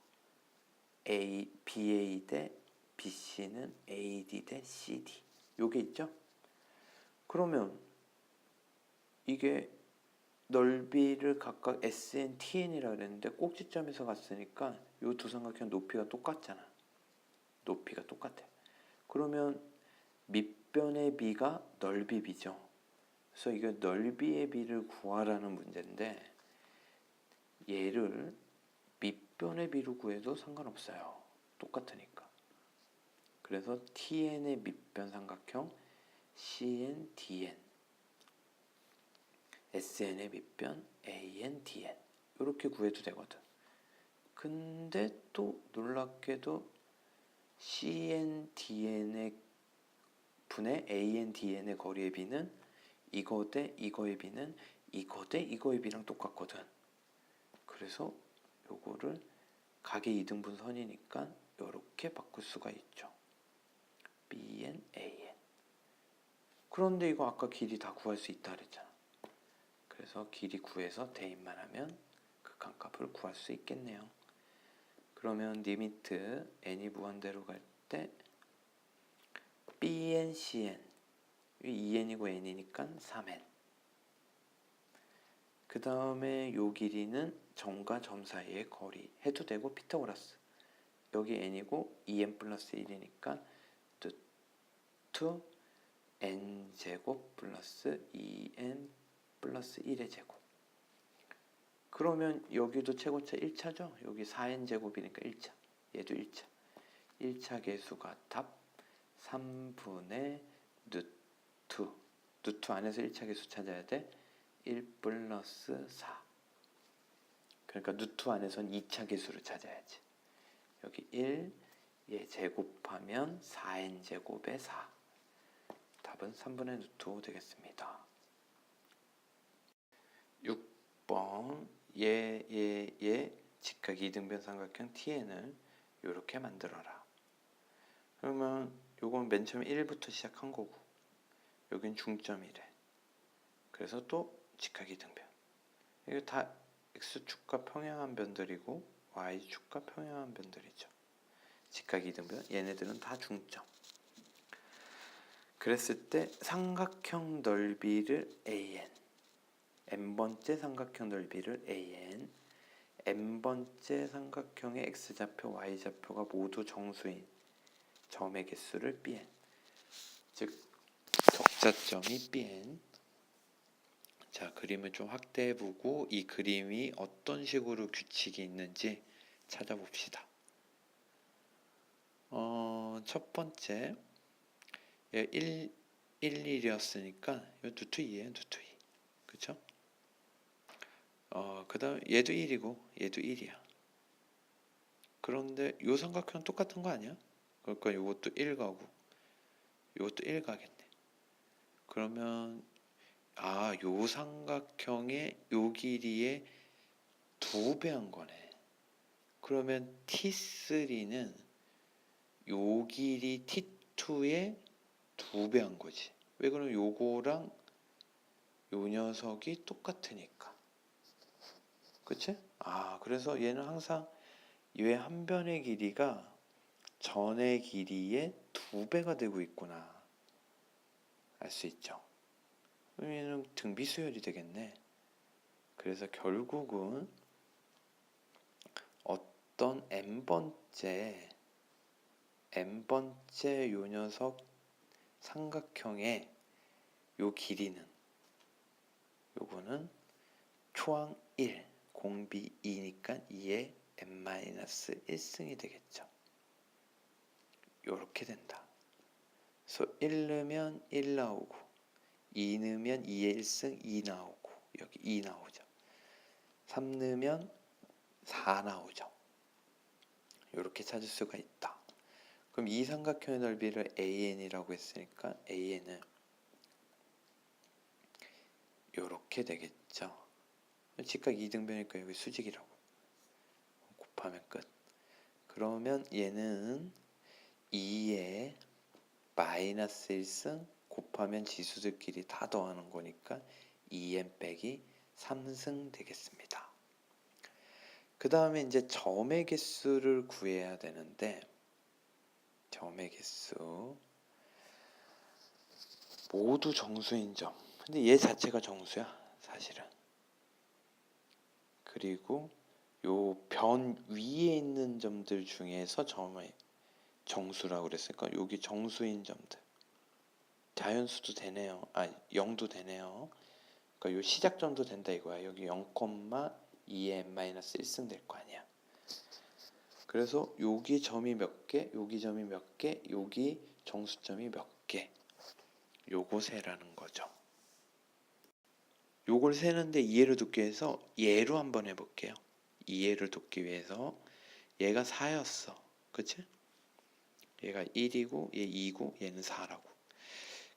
Speaker 1: BA 대 BC는 AD 대 CD. 요게 있죠? 그러면 이게 넓이를 각각 SN, TN이라 그랬는데 꼭지점에서 갔으니까 요 두 삼각형 높이가 똑같잖아. 높이가 똑같아. 그러면 밑변의 비가 넓이 비죠. 그래서 이거 넓이의 비를 구하라는 문제인데 얘를 밑변의 비로 구해도 상관없어요. 똑같으니까. 그래서 TN의 밑변 삼각형 CN, DN, SN의 밑변 AN, DN 이렇게 구해도 되거든. 근데 또 놀랍게도 CN, DN의 분의 AN, DN의 거리의 비는 이거 대 이거의 비는 이거 대 이거의 비랑 똑같거든. 그래서 요거를 각의 이등분선이니까 이렇게 바꿀 수가 있죠. BN, AN. 그런데 이거 아까 길이 다 구할 수 있다 그랬잖아. 그래서 길이 구해서 대입만 하면 극한값을 구할 수 있겠네요. 그러면 리미트 n이 무한대로 갈 때 bn, cn 2n이고 n이니까 3n. 그 다음에 요 길이는 점과 점 사이의 거리 해도 되고 피타고라스. 여기 n이고 2n 플러스 1이니까 루트 n제곱 플러스 2n 플러스 1의 제곱. 그러면 여기도 최고차 1차죠? 여기 4n제곱이니까 1차. 얘도 1차. 1차 계수가 답 3분의 루트. 루트 안에서 1차 계수 찾아야 돼. 1 플러스 4. 그러니까 루트 안에서는 2차 계수를 찾아야지. 여기 1, 얘 제곱하면 4n제곱에 4. 답은 3분의 루트 5 되겠습니다. 6번 얘 직각 이등변 삼각형 TN을 이렇게 만들어라. 그러면 요건 맨 처음에 1부터 시작한 거고 여긴 중점이래. 그래서 또 직각 이등변. 이거 다 X축과 평행한 변들이고 Y축과 평행한 변들이죠. 직각 이등변 얘네들은 다 중점. 그랬을 때 삼각형 넓이를 AN, n번째 삼각형 넓이를 AN, n번째 삼각형의 x좌표, y좌표가 모두 정수인 점의 개수를 BN, 즉 적자점이 BN. 자, 그림을 좀 확대해보고 이 그림이 어떤 식으로 규칙이 있는지 찾아봅시다. 첫 번째 1, 1이었으니까 이 루트 2예요. 루트 2. 그쵸? 그 다음 얘도 1이고 얘도 1이야. 그런데 요 삼각형 똑같은 거 아니야? 그러니까 요것도 1 가고 요것도 1 가겠네. 그러면 요 삼각형의 요 길이의 2배 한 거네. 그러면 T3는 요 길이 T2의 2배 한 거지. 왜 그러면 요거랑 요 녀석이 똑같으니까. 그치? 그래서 얘는 항상 얘 한 변의 길이가 전의 길이의 2배가 되고 있구나. 알 수 있죠. 그럼 얘는 등비수열이 되겠네. 그래서 결국은 어떤 n번째 요 녀석 삼각형의 요 길이는 요거는 초항 1, 공비 2니까 2의 n-1승이 되겠죠. 요렇게 된다. 그래서 1 넣으면 1 나오고 2 넣으면 2의 1승 2 나오고 여기 2 나오죠. 3 넣으면 4 나오죠. 요렇게 찾을 수가 있다. 그럼 이 삼각형의 넓이를 AN이라고 했으니까 AN은 요렇게 되겠죠. 직각 2등변이니까 여기 수직이라고 곱하면 끝. 그러면 얘는 2의 마이너스 1승 곱하면 지수들끼리 다 더하는 거니까 2n 빼기 3승 되겠습니다. 그 다음에 이제 점의 개수를 구해야 되는데 점의 개수 모두 정수인 점. 근데 얘 자체가 정수야 사실은. 그리고 요 변 위에 있는 점들 중에서 점의 정수라고 그랬으니까 여기 정수인 점들 자연수도 되네요. 0도 되네요. 그러니까 요 시작점도 된다 이거야. 여기 0,2의 n-1승 될 거 아니야. 그래서 여기 점이 몇 개, 여기 점이 몇 개, 여기 정수점이 몇 개. 요거 세라는 거죠. 요걸 세는데 이해를 돕기 위해서 얘로 한번 해볼게요. 이해를 돕기 위해서 얘가 4였어. 그치? 얘가 1이고 얘 2고 얘는 4라고.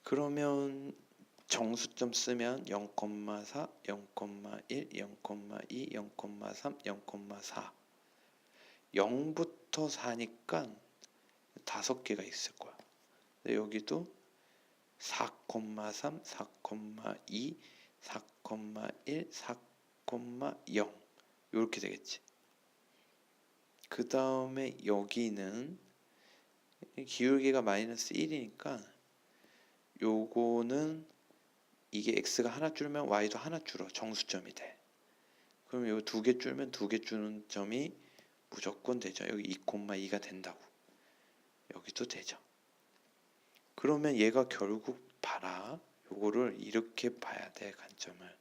Speaker 1: 그러면 정수점 쓰면 0,4, 0,1, 0,2, 0,3, 0,4 0부터 4니까 5개가 있을 거야. 근데 여기도 4,3, 4,2, 4,1, 4,0 이렇게 되겠지. 그 다음에 여기는 기울기가 마이너스 1이니까 요거는 이게 x가 하나 줄면 y도 하나 줄어. 정수점이 돼. 그럼 요 2개 줄면 2개 주는 점이 무조건 되죠. 여기 2,2가 된다고. 여기도 되죠. 그러면 얘가 결국 봐라. 요거를 이렇게 봐야 돼. 관점을.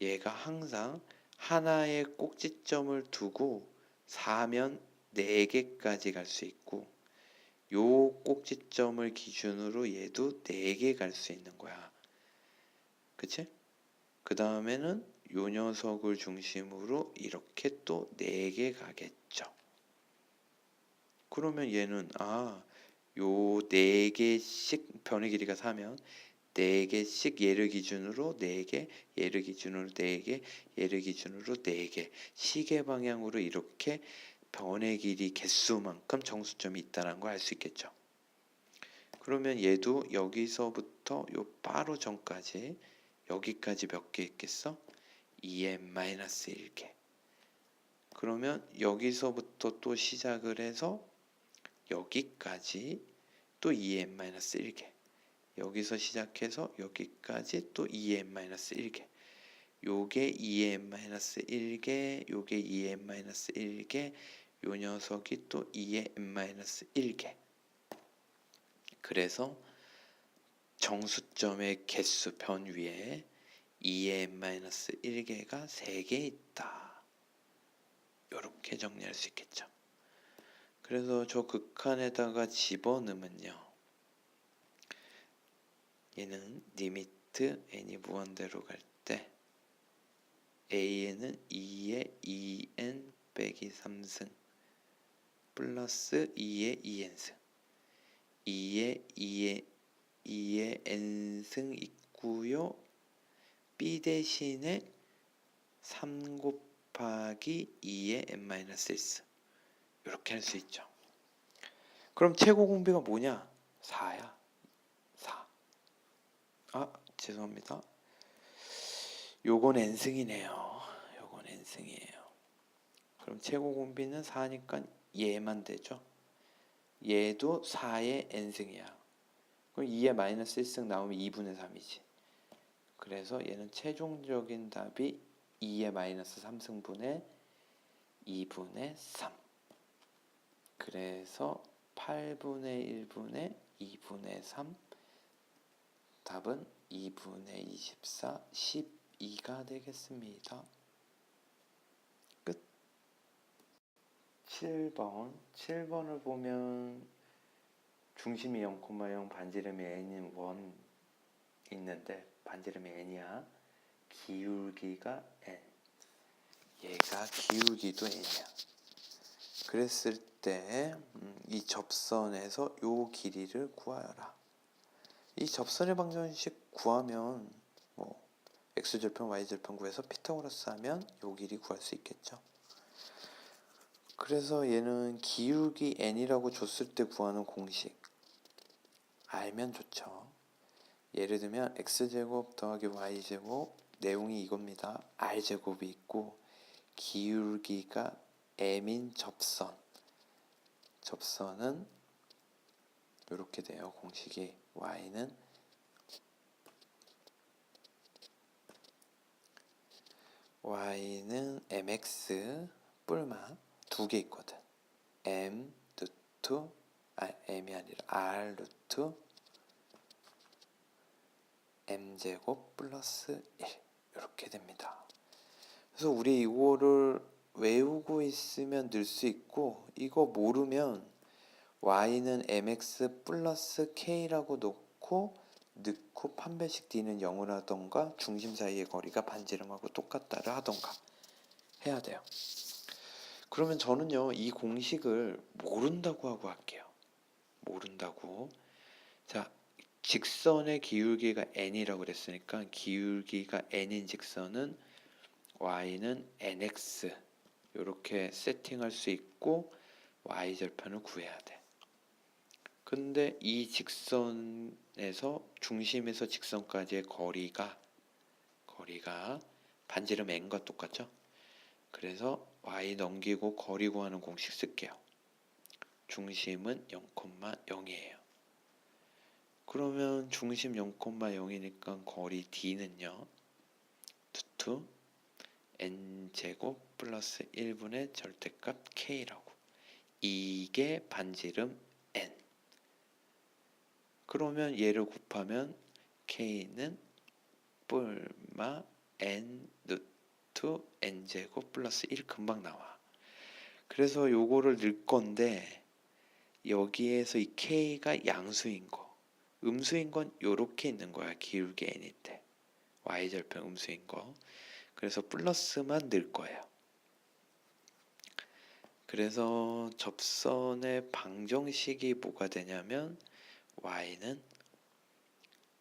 Speaker 1: 얘가 항상 하나의 꼭지점을 두고 4면 4개까지 갈 수 있고 요 꼭지점을 기준으로 얘도 4개 갈 수 있는 거야. 그치? 그 다음에는 요 녀석을 중심으로 이렇게 또 4개 가겠죠. 그러면 얘는 요 4개씩 변의 길이가 4면 4개씩 얘를 기준으로 4개, 얘를 기준으로 4개, 얘를 기준으로 4개 시계 방향으로 이렇게 변의 길이 개수만큼 정수점이 있다는 걸 알 수 있겠죠. 그러면 얘도 여기서부터 요 바로 전까지 여기까지 몇 개 있겠어? 2n-1개. 그러면 여기서부터 또 시작을 해서 여기까지 또 2n-1개. 여기서 시작해서 여기까지 또 2n-1개. 요게 2n-1개, 요게 2n-1개, 요 녀석이 또 2n-1개. 그래서 정수점의 개수 변 위에 2n-1개가 3개 있다. 이렇게 정리할 수 있겠죠. 그래서 저 극한에다가 집어넣으면요. 얘는 리미트 n이 무한대로 갈 때 a는 2의 2n 빼기 3승 플러스 2의 2n승 2의 n승 있고요. b 대신에 3 곱하기 2의 n-1승 이렇게 할 수 있죠. 그럼 최고 공비가 뭐냐? 4야. 4. 죄송합니다. 요건 n승이네요. 요건 n승이에요. 그럼 최고 공비는 4니까 얘만 되죠. 얘도 4의 n승이야. 그럼 2의 마이너스 1승 나오면 2분의 3이지. 그래서 얘는 최종적인 답이 2의 마이너스 3승분의 2분의 3. 그래서 8분의 1분의 2분의 3. 답은 2분의 24, 12가 되겠습니다. 끝. 7번을 보면 중심이 0,0, 반지름이 n인 원 있는데 반지름이 n이야. 기울기가 n. 얘가 기울기도 n이야. 그랬을 때 이 접선에서 요 길이를 구하여라. 이 접선의 방정식 구하면 뭐 x절편, y절편 구해서 피타고라스 하면 요 길이 구할 수 있겠죠. 그래서 얘는 기울기 n이라고 줬을 때 구하는 공식 알면 좋죠. 예를 들면 x제곱 더하기 y제곱 내용이 이겁니다. r제곱이 있고 기울기가 m인 접선은 이렇게 돼요. 공식이 y는 mx 뿔마 두 개 있거든. m 루트 m이 아니라 r 루트 m제곱 플러스 1 이렇게 됩니다. 그래서 우리 이거를 외우고 있으면 늘 수 있고 이거 모르면 y는 mx 플러스 k라고 넣고 판별식 d는 0을 하던가 중심 사이의 거리가 반지름하고 똑같다를 하던가 해야 돼요. 그러면 저는요 이 공식을 모른다고 하고 할게요. 모른다고. 자, 직선의 기울기가 n이라고 그랬으니까 기울기가 n인 직선은 y는 nx 이렇게 세팅할 수 있고 y절편을 구해야 돼. 근데 이 직선에서 중심에서 직선까지의 거리가 반지름 n과 똑같죠? 그래서 y 넘기고 거리 구하는 공식 쓸게요. 중심은 0,0이에요. 그러면 중심 0,0이니까 거리 d는요. 루트 n제곱 플러스 1분의 절대값 k라고. 이게 반지름 n. 그러면 얘를 곱하면 k는 뿔마 n 루트 n제곱 플러스 1 금방 나와. 그래서 요거를 넣을 건데 여기에서 이 k가 양수인 거. 음수인 건 요렇게 있는 거야. 기울기 n일 때. y절편 음수인 거. 그래서 플러스만 넣을 거예요. 그래서 접선의 방정식이 뭐가 되냐면 y는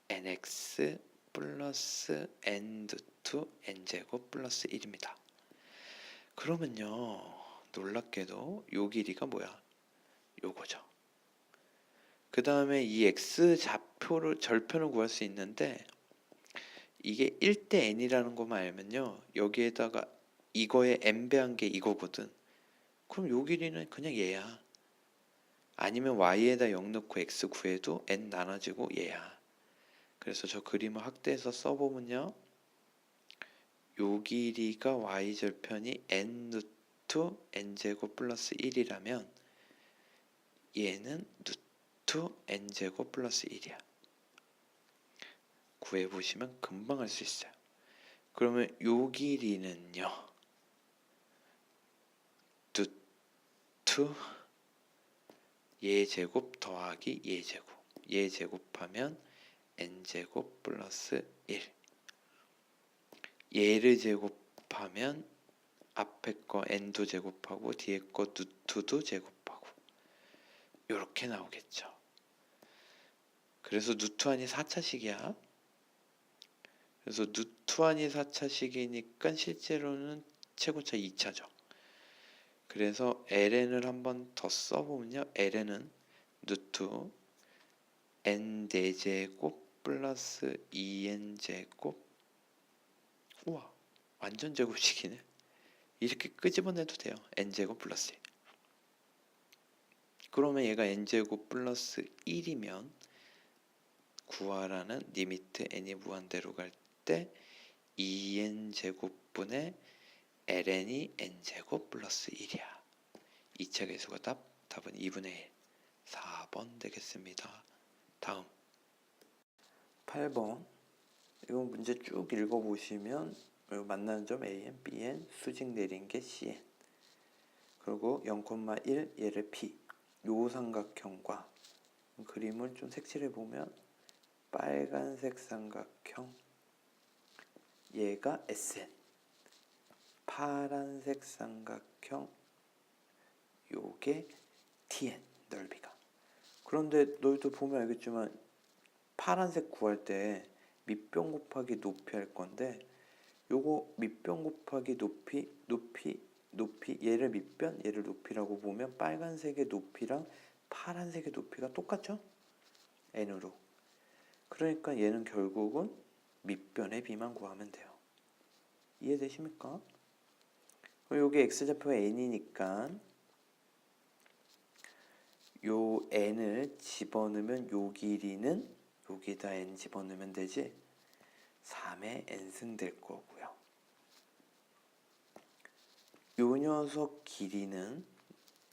Speaker 1: nx 플러스 n 루트 n제곱 플러스 1입니다. 그러면요 놀랍게도 요 길이가 뭐야? 요거죠. 그 다음에 이 x 절편을 구할 수 있는데 이게 1대 n이라는 것만 알면요 여기에다가 이거의 n배한 게 이거거든. 그럼 요 길이는 그냥 얘야. 아니면 y에다 0 넣고 x 구해도 n 나눠지고 얘야. 그래서 저 그림을 확대해서 써보면요 요 길이가 y절편이 n 루트 n제곱 플러스 1이라면 얘는 루트 n제곱 플러스 1이야. 구해보시면 금방 할 수 있어요. 그러면 요 길이는요 루트 얘제곱 더하기 얘제곱하면 n제곱 플러스 1 얘를 제곱하면 앞에 거 n도 제곱하고 뒤에 거 루트도 제곱하고 이렇게 나오겠죠. 그래서 루트안이 4차식이야. 그래서 루트안이 4차식이니까 실제로는 최고차 2차죠. 그래서 ln을 한번 더 써보면요. ln은 루트 n 4제곱 플러스 2n제곱 우와, 완전 제곱식이네. 이렇게 끄집어내도 돼요. n제곱 플러스 1. 그러면 얘가 n제곱 플러스 1이면 구하라는 리미트 n이 무한대로 갈 때 2n제곱분의 ln이 n제곱 플러스 1이야. 2차 계수가 답은 2분의 1. 4번 되겠습니다. 다음 8번. 이거 문제 쭉 읽어보시면 만나는 점 AN, BN, 수직 내린 게 CN. 그리고 0,1 얘를 P. 요 삼각형과 그림을 좀 색칠해 보면 빨간색 삼각형 얘가 SN, 파란색 삼각형 요게 TN 넓이가. 그런데 너희도 보면 알겠지만 파란색 구할 때 밑변 곱하기 높이 할 건데 요거 밑변 곱하기 높이 얘를 밑변 얘를 높이라고 보면 빨간색의 높이랑 파란색의 높이가 똑같죠? n으로. 그러니까 얘는 결국은 밑변의 비만 구하면 돼요. 이해되십니까? 여기 x좌표가 n이니까 요 n을 집어넣으면 요 길이는 여기다 n 집어넣으면 되지 3의 n승 될 거고요. 요 녀석 길이는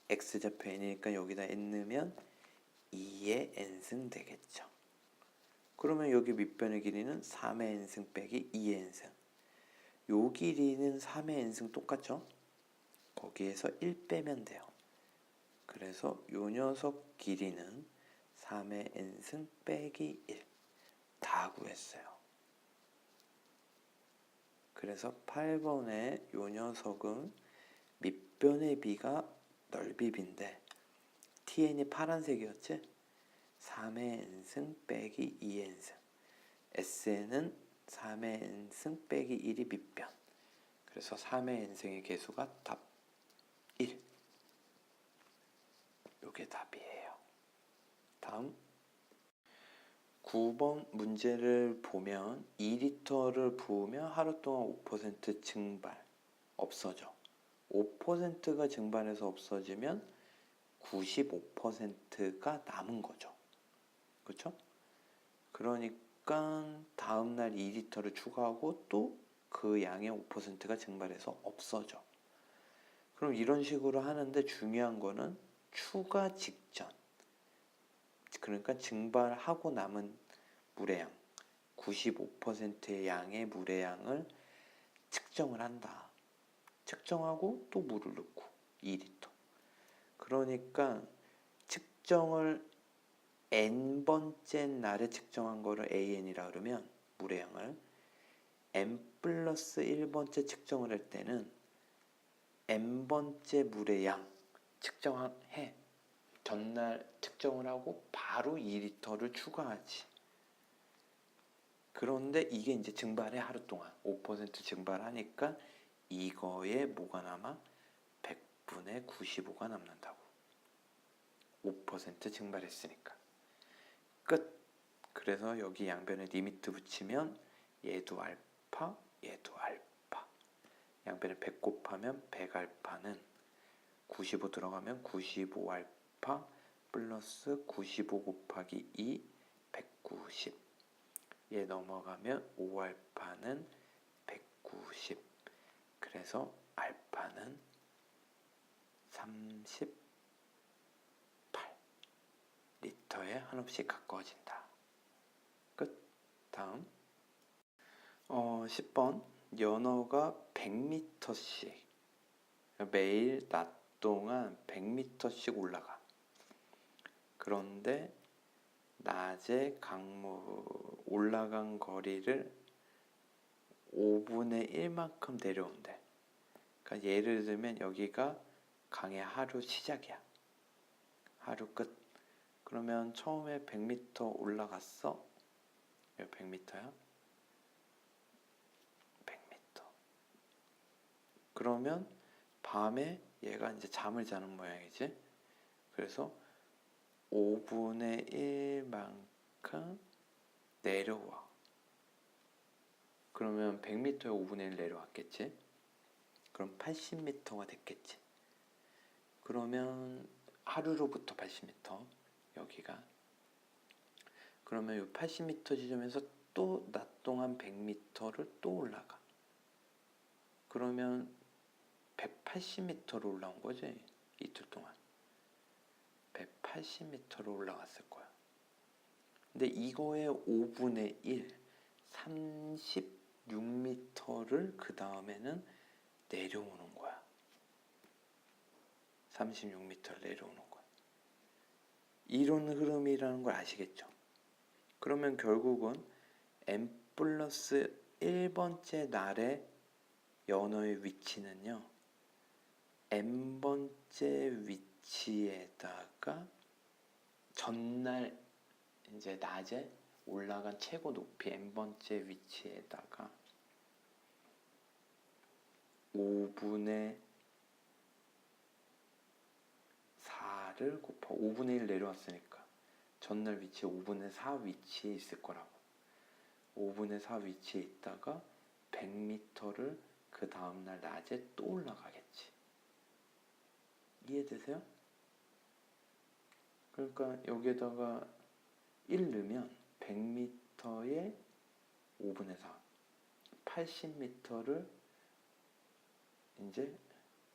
Speaker 1: x좌표 n이니까 여기다 n 넣으면 2의 n승 되겠죠. 그러면 여기 밑변의 길이는 3의 n승 빼기 2의 n승. 요 길이는 3의 n승 똑같죠? 거기에서 1 빼면 돼요. 그래서 요 녀석 길이는 3의 n승 빼기 1. 다 구했어요. 그래서 8번의 요 녀석은 밑변의 비가 넓이 비인데 tn이 파란색이었지? 3의 n승 빼기 2의 n승. sn은 3의 n승 빼기 1이 밑변. 그래서 3의 n승의 개수가 답 1. 요게 답이에요. 다음 9번 문제를 보면 2리터를 부으면 하루 동안 5% 증발, 없어져. 5%가 증발해서 없어지면 95%가 남은 거죠. 그렇죠? 그러니까 다음날 2리터를 추가하고 또 그 양의 5%가 증발해서 없어져. 그럼 이런 식으로 하는데 중요한 거는 추가 직전. 그러니까 증발하고 남은 물의 양, 95%의 양의 물의 양을 측정을 한다. 측정하고 또 물을 넣고 2리터. 그러니까 측정을 n번째 날에 측정한 거를 AN이라 그러면 물의 양을 n 플러스 1번째 측정을 할 때는 n번째 물의 양 측정해. 전날 측정을 하고 바로 2리터를 추가하지. 그런데 이게 이제 증발해 하루 동안 5% 증발하니까 이거에 뭐가 남아? 100분의 95가 남는다고. 5% 증발했으니까. 끝. 그래서 여기 양변에 리미트 붙이면 얘도 알파, 얘도 알파. 양변에 100 곱하면 100알파는 95 들어가면 95 알파 플러스 95 곱하기 2, 190. 얘 넘어가면 5알파는 190. 그래서 알파는 38 리터에 한없이 가까워진다. 끝. 다음 10번 연어가 100m씩 매일 낮 동안 100m씩 올라가. 그런데 낮에 올라간 거리를 5분의 1만큼 내려온대. 그러니까 예를 들면 여기가 강의 하루 시작이야. 하루 끝. 그러면 처음에 100m 올라갔어. 여기 100m야. 100m. 그러면 밤에 얘가 이제 잠을 자는 모양이지. 그래서 5분의 1만큼 내려와. 그러면 100m에 5분의 1 내려왔겠지? 그럼 80m가 됐겠지? 그러면 하루로부터 80m 여기가 그러면 이 80m 지점에서 또 낮 동안 100m를 또 올라가. 그러면 180m로 올라온 거지 이틀 동안 180m로 올라갔을 거야. 근데 이거의 5분의 1 36m를 그 다음에는 내려오는 거야. 36m를 내려오는 거야. 이론 흐름이라는 걸 아시겠죠? 그러면 결국은 n 플러스 1번째 날의 연어의 위치는요. n번째 위치에다가 전날 이제 낮에 올라간 최고 높이 n번째 위치에다가 5분의 4를 곱하 5분의 1 내려왔으니까 전날 위치에 5분의 4 위치에 있을 거라고. 5분의 4 위치에 있다가 100m를 그 다음날 낮에 또 올라가겠지. 이해되세요? 그러니까 여기에다가 1 넣으면 100m에 5분의 4 80m를 이제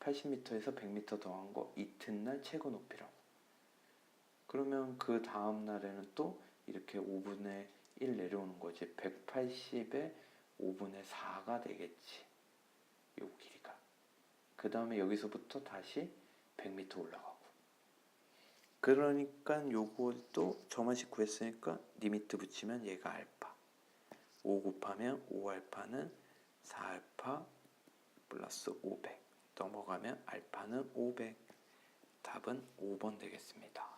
Speaker 1: 80m에서 100m 더한 거 이튿날 최고 높이라고. 그러면 그 다음 날에는 또 이렇게 5분의 1 내려오는 거지. 180에 5분의 4가 되겠지. 요 길이가. 그 다음에 여기서부터 다시 100m 올라가고. 그러니까 요것도 저만식 구했으니까 리미트 붙이면 얘가 알파. 5 곱하면 5알파는 4알파 플러스 500. 넘어가면 알파는 500. 답은 5번 되겠습니다.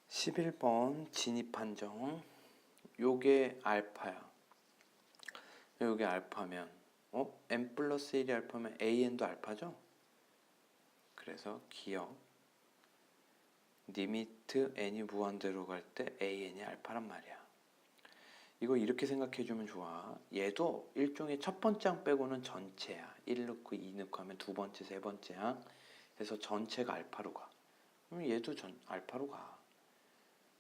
Speaker 1: 11번 진입 판정. 요게 알파야. 요게 알파면 n 플러스 1이 알파면 an도 알파죠? 그래서 기억 리미트 n이 무한대로 갈 때 an이 알파란 말이야. 이거 이렇게 생각해주면 좋아. 얘도 일종의 첫 번째 항 빼고는 전체야. 1 넣고 2 넣고 하면 두 번째, 세 번째 항. 그래서 전체가 알파로 가. 그럼 얘도 알파로 가.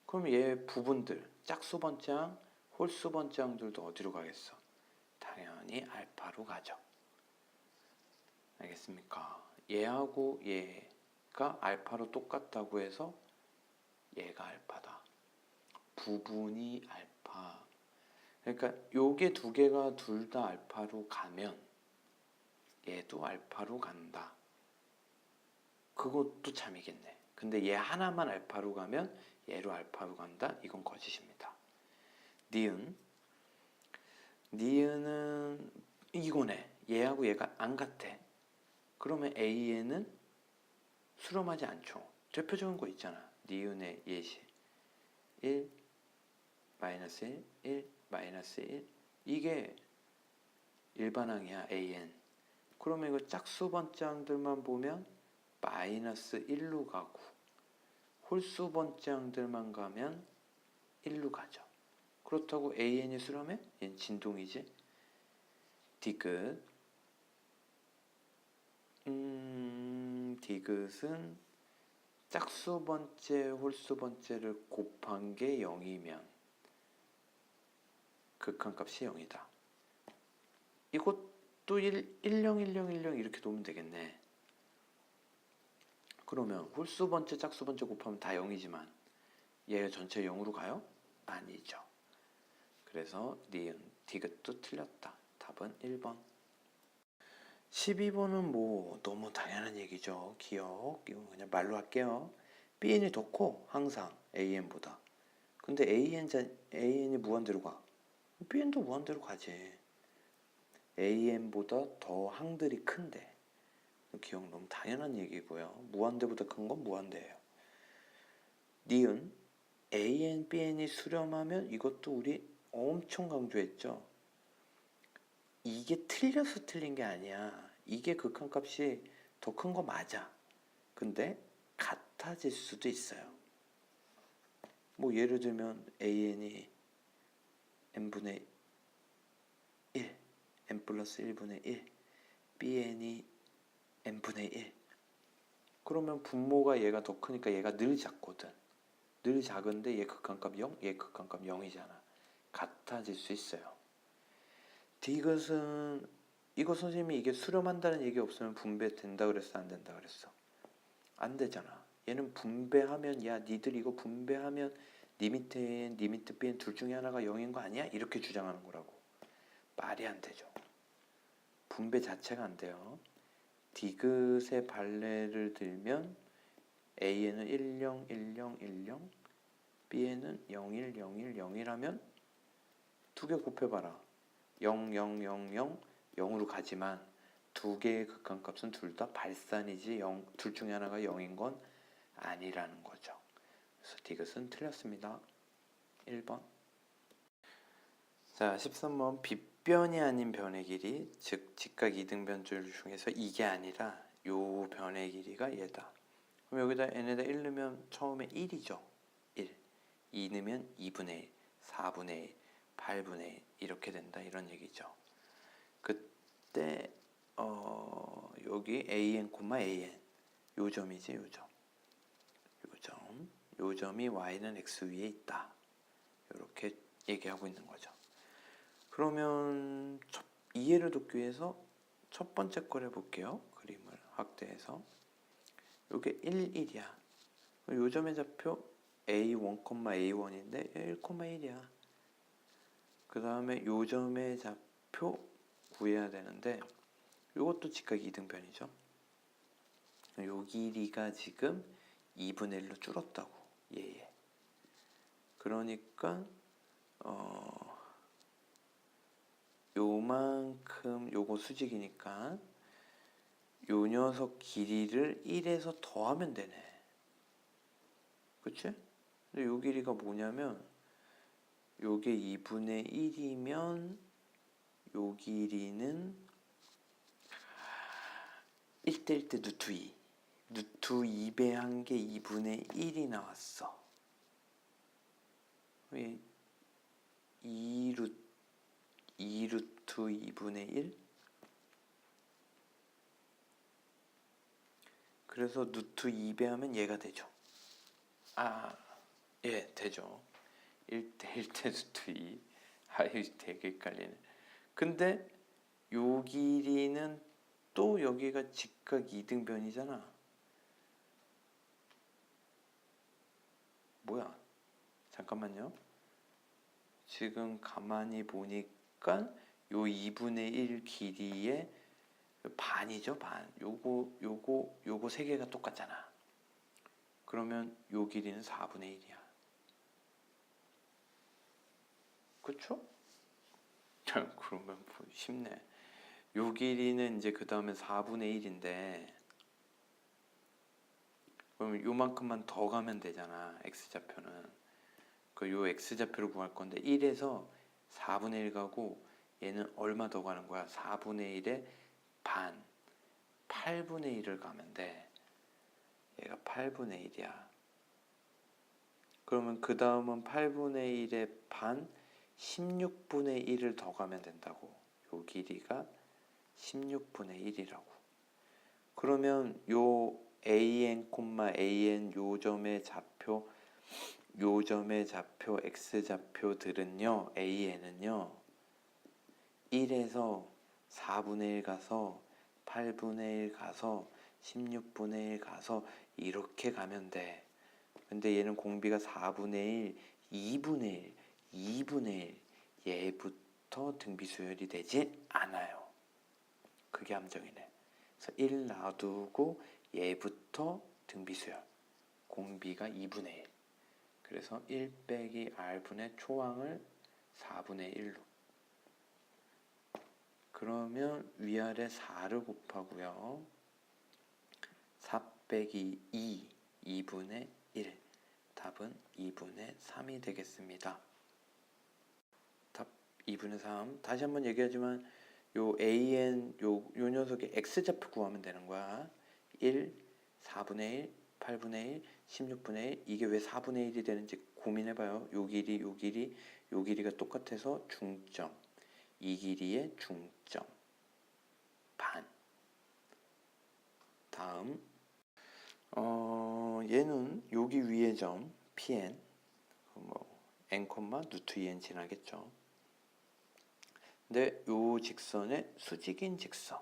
Speaker 1: 그럼 얘 부분들, 짝수 번째 항, 홀수 번째 항들도 어디로 가겠어? 당연히 알파로 가죠. 알겠습니까? 얘하고 얘가 알파로 똑같다고 해서 얘가 알파다. 부분이 알파. 그러니까 요게 두 개가 둘 다 알파로 가면 얘도 알파로 간다. 그것도 참이겠네. 근데 얘 하나만 알파로 가면 얘로 알파로 간다. 이건 거짓입니다. 니은은 이거네. 얘하고 얘가 안 같아. 그러면 AN은 수렴하지 않죠. 대표적인 거 있잖아. 니은의 예시 1, 마이너스 1, 1, 마이너스 1. 이게 일반항이야. AN. 그러면 이거 짝수 번째항들만 보면 마이너스 1로 가고 홀수 번째항들만 가면 1로 가죠. 그렇다고 AN이 수렴해? 얘는 진동이지. 디귿. 디귿은 짝수 번째, 홀수 번째를 곱한 게 0이면 극한값이 0이다. 이것도 10, 10, 10 이렇게 놓으면 되겠네. 그러면 홀수 번째, 짝수 번째 곱하면 다 0이지만 얘가 전체 0으로 가요? 아니죠. 그래서 니은, 디귿도 틀렸다. 답은 1번. 12번은 뭐 너무 당연한 얘기죠. 기억. 이건 그냥 말로 할게요. BN이 더 커. 항상 AN보다. 근데 AN이 무한대로 가. BN도 무한대로 가지. AN보다 더 항들이 큰데. 기억 너무 당연한 얘기고요. 무한대보다 큰 건 무한대예요. 니은 AN, BN이 수렴하면 이것도 우리 엄청 강조했죠. 이게 틀려서 틀린 게 아니야. 이게 극한값이 더 큰 거 맞아. 근데 같아질 수도 있어요. 뭐 예를 들면 AN이 n분의 n 플러스 1분의 1, bn이 n분의 1. 그러면 분모가 얘가 더 크니까 얘가 늘 작거든. 늘 작은데 얘 극한값 0, 얘 극한값 0이잖아. 같아질 수 있어요. 디귿은 이거 선생님이 이게 수렴한다는 얘기 없으면 분배된다 그랬어, 안 된다 그랬어? 안 되잖아. 얘는 분배하면 야 니들 이거 분배하면 리미트 An, 리미트 Bn 둘 중에 하나가 0인 거 아니야? 이렇게 주장하는 거라고. 말이 안 되죠. 분배 자체가 안 돼요. 디귿의 발레를 들면 A에는 10, 10, 10, B에는 01, 01, 01 하면 두 개 곱해봐라. 0, 0, 0, 0, 0으로 가지만 두 개의 극한값은 둘 다 발산이지 둘 중에 하나가 0인 건 아니라는 거죠. 그래서 디귿은 틀렸습니다. 1번. 자, 13번. 빗변이 아닌 변의 길이, 즉 직각 이등변줄 중에서 이게 아니라 요 변의 길이가 얘다. 그럼 여기다 n에다 1 넣으면 처음에 1이죠. 1. 2 넣으면 2분의 1, 4분의 1, 8분의 1 이렇게 된다 이런 얘기죠. 그때 여기 an, an 요 점이지 요 점. 요 점이 y는 x 위에 있다. 이렇게 얘기하고 있는 거죠. 그러면 이해를 돕기 위해서 첫 번째 걸 해볼게요. 그림을 확대해서. 요게 1, 1이야. 요 점의 좌표 A1, A1인데 1, 1이야. 그 다음에 요 점의 좌표 구해야 되는데 요것도 직각 이등변이죠. 요 길이가 지금 2분의 1로 줄었다고. 예. 그러니까 요만큼 요거 수직이니까 요 녀석 길이를 1에서 더하면 되네. 그치? 근데 요 길이가 뭐냐면 요게 2분의 1이면 요 길이는 1대 1대 루트 2. 루트 2배한 게 2분의 1이 나왔어. 2루트 2분의 1? 그래서 루트 2배하면 얘가 되죠. 예, 되죠. 1대 1대 루트 2. 되게 헷갈리네. 근데 요 길이는 또 여기가 직각 이등변이잖아. 뭐야? 잠깐만요. 지금 가만히 보니까 요 2분의 1 길이의 반이죠, 반. 요거 세 개가 똑같잖아. 그러면 요 길이는 4분의 1이야. 그쵸? 그러면 쉽네. 요 길이는 이제 그 다음에 4분의 1인데 그럼 요만큼만 더 가면 되잖아. x좌표는. 요 x좌표를 구할 건데 1에서 4분의 1 가고 얘는 얼마 더 가는 거야? 4분의 1의 반 8분의 1을 가면 돼. 얘가 8분의 1이야. 그러면 그 다음은 8분의 1의 반 16분의 1을 더 가면 된다고. 요 길이가 16분의 1이라고. 그러면 요 an, an 요 점의 좌표 x좌표들은요, an은요 1에서 4분의 1 가서 8분의 1 가서 16분의 1 가서 이렇게 가면 돼. 근데 얘는 공비가 4분의 1, 2분의 1, 2분의 1 얘부터 등비수열이 되지 않아요. 그게 함정이네. 그래서 1 놔두고 얘부터 등비수열. 공비가 2분의 1. 그래서 1 빼기 r분의 초항을 4분의 1로. 그러면 위아래 4를 곱하고요. 4 빼기 2, 2분의 1. 답은 2분의 3이 되겠습니다. 답 2분의 3. 다시 한번 얘기하지만 요 an 요 녀석의 x좌표 구하면 되는 거야. 1, 4분의 1, 8분의 1, 16분의 1. 이게 왜 4분의 1이 되는지 고민해봐요. 요 길이가 똑같아서 중점. 이 길이의 중점 반. 다음 얘는 여기 위의 점 Pn n, 루트 2n 지나겠죠. 근데 요 직선의 수직인 직선.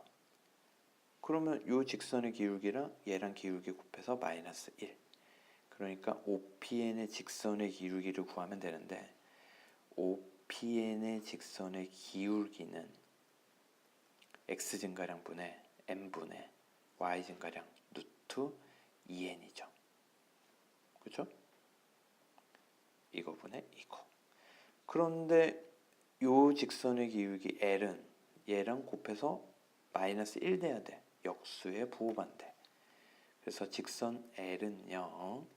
Speaker 1: 그러면 요 직선의 기울기랑 얘랑 기울기 곱해서 마이너스 1. 그러니까 OPN의 직선의 기울기를 구하면 되는데 OPN의 직선의 기울기는 x 증가량분의 n분의 y 증가량 루트 2n이죠. 그렇죠? 이거분의 이거. 그런데 요 직선의 기울기 L은 얘랑 곱해서 마이너스 1 돼야 돼. 역수의 부호반대. 그래서 직선 L은요.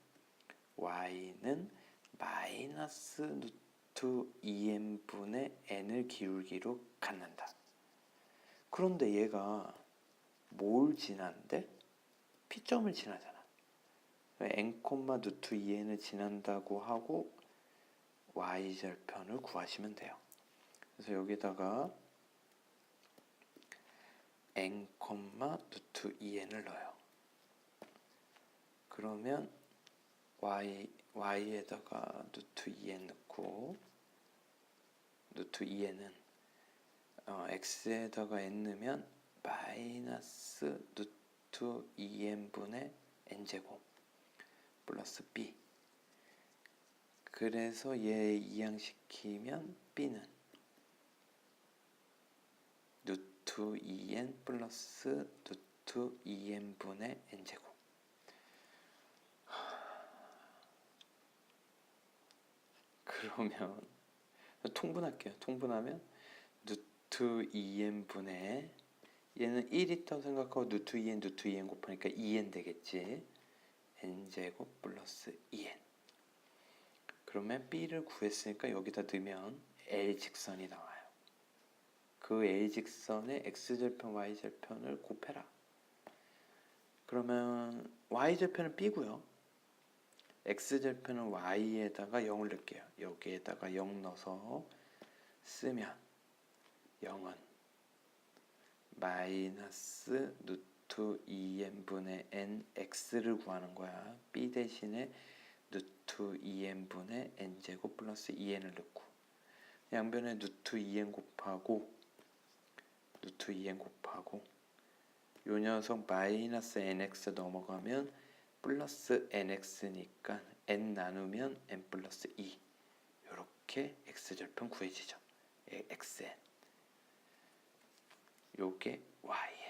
Speaker 1: Y는 마이너스 루트 2n분의 n을 기울기로 갖는다. 그런데 얘가 뭘 지난대? P점을 지나잖아. n, 루트 2n을 지난다고 하고 y절편을 구하시면 돼요. 그래서 여기다가 n, 루트 2n을 넣어요. 그러면 y에다가 루트 2n 넣고 루트 2n은 x에다가 n 넣으면 마이너스 루트 2n분의 n제곱 플러스 b. 그래서 얘 이항시키면 b는 루트 2n 플러스 루트 2n분의 n제곱. 그러면 통분할게요. 통분하면 루트 2n분의 얘는 1 있다고 생각하고 루트 2n 곱하니까 2n 되겠지. n제곱 플러스 2n. 그러면 b를 구했으니까 여기다 넣으면 L직선이 나와요. 그 L직선의 x절편, y절편을 곱해라. 그러면 y절편은 b고요. x절편은 y에다가 0을 넣을게요. 여기에다가 0 넣어서 쓰면 0은 마이너스 루트 2n분의 n x를 구하는 거야. b 대신에 루트 2n분의 n제곱 플러스 2n을 넣고 양변에 루트 2n 곱하고 요 녀석 마이너스 nx 넘어가면 플러스 nx니까 n 나누면 n 플러스 2 요렇게 x절편 구해지죠. xn 요게 yn.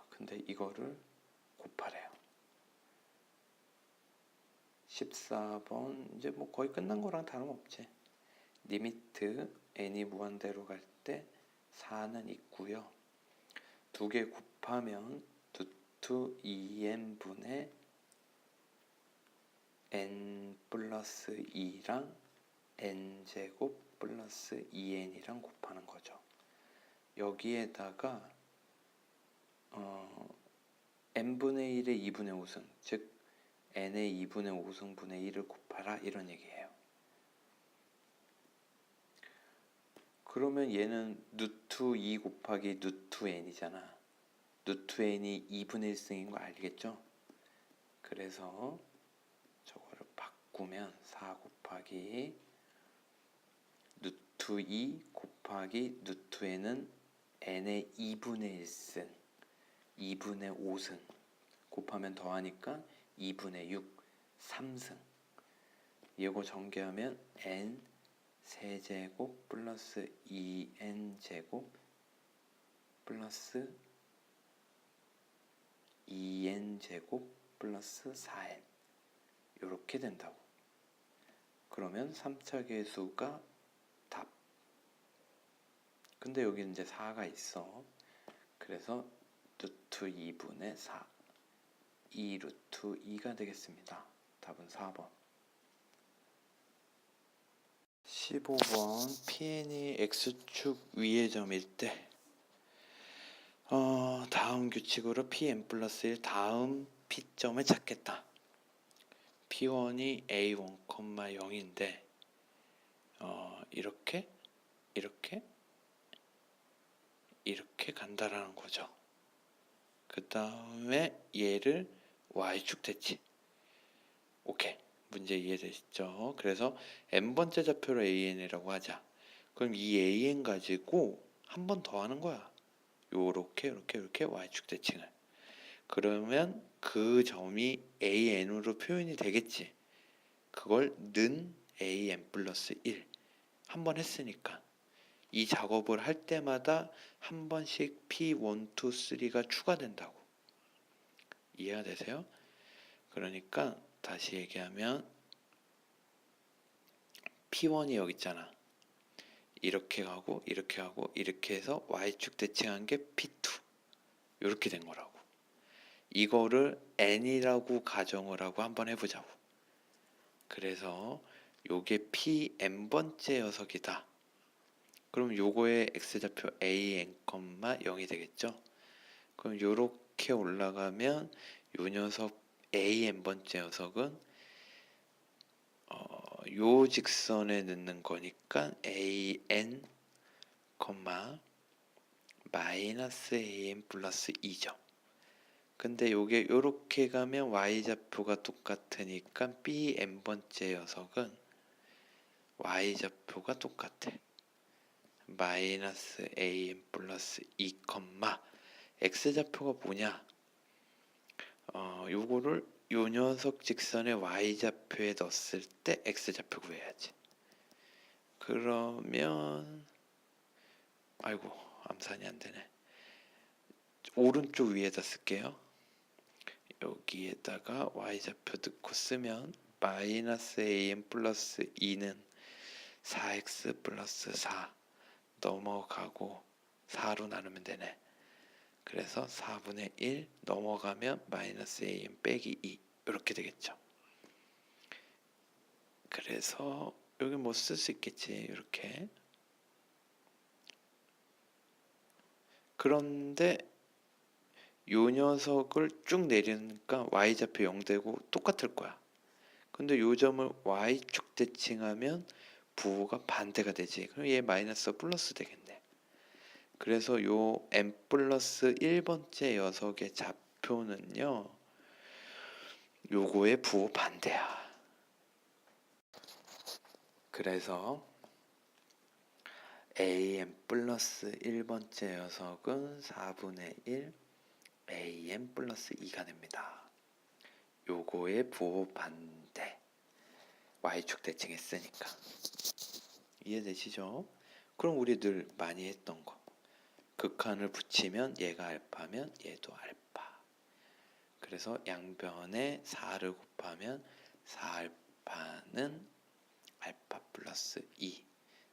Speaker 1: 근데 이거를 곱하래요. 14번 이제 뭐 거의 끝난 거랑 다름없지. 리미트 n이 무한대로 갈 때 4는 있고요. 두 개 곱하면 루트 2n분의 n 플러스 2랑 n제곱 플러스 2n이랑 곱하는 거죠. 여기에다가 n분의 1의 2분의 5승, 즉 n의 2분의 5승분의 1을 곱하라 이런 얘기예요. 그러면 얘는 루트 2 곱하기 루트 n이잖아. 루트 n이 2분의 1승인 거 알겠죠? 그래서 저거를 바꾸면 4 곱하기 루트 2 곱하기 루트 n은 n의 2분의 1승 2분의 5승 곱하면 더하니까 2분의 6 3승. 이거 전개하면 n 세제곱 플러스 2n 제곱 플러스 2n 제곱 플러스 4n 이렇게 된다고. 그러면 3차 계수가 답. 근데 여기 이제 4가 있어. 그래서 루트 2분의 4 2 루트 2가 되겠습니다. 답은 4번. 15번 PN이 X축 위의 점일 때 다음 규칙으로 Pn 플러스 1 다음 P점을 찾겠다. P1이 A1, 0인데 이렇게 이렇게 간다라는 거죠. 그 다음에 얘를 y축 대칭. 오케이. 문제 이해되시죠? 그래서 n번째 좌표로 an이라고 하자. 그럼 이 an 가지고 한 번 더 하는 거야. 요렇게 y축 대칭을. 그러면 그 점이 an으로 표현이 되겠지. 그걸 는 an 플러스 1 한 번 했으니까 이 작업을 할 때마다 한 번씩 P1, 2, 3가 추가된다고. 이해가 되세요? 그러니까 다시 얘기하면 P1이 여기 있잖아. 이렇게 가고 이렇게 해서 y축 대칭한 게 P2 이렇게 된 거라고. 이거를 n이라고 가정을 하고 한번 해보자고. 그래서 요게 Pn번째 녀석이다. 그럼 요거의 x좌표 an, 0이 되겠죠? 그럼 요렇게 올라가면 요 녀석 an번째 녀석은 요 직선에 넣는 거니까 an, 마이너스 an 플러스 2죠. 근데 요게 요렇게 가면 y좌표가 똑같으니까 bn번째 녀석은 y좌표가 똑같아. 마이너스 an 플러스 2, x좌표가 뭐냐? 요거를 요 녀석 직선의 y좌표에 넣었을 때 x좌표 구해야지. 그러면 아이고 암산이 안 되네. 오른쪽 위에다 쓸게요. 여기에다가 y좌표 넣고 쓰면 마이너스 an 플러스 2는 4x 플러스 4 넘어가고 4로 나누면 되네. 그래서 4분의 1 넘어가면 마이너스 an 빼기 2 이렇게 되겠죠. 그래서 여기 뭐 쓸 수 있겠지. 이렇게. 그런데 요 녀석을 쭉 내리니까 y좌표 0 되고 똑같을 거야. 근데 요 점을 y축 대칭하면 부호가 반대가 되지. 그럼 얘 마이너스 플러스 되겠네. 그래서 요 n 플러스 1번째 녀석의 좌표는요. 요거의 부호 반대야. 그래서 an 플러스 1번째 녀석은 4분의 1 an 플러스 2가 됩니다. 요거의 부호 반대. y축 대칭했으니까. 이해되시죠? 그럼 우리 늘 많이 했던 거. 극한을 붙이면 얘가 알파면 얘도 알파. 그래서 양변에 4를 곱하면 4알파는 알파 플러스 2.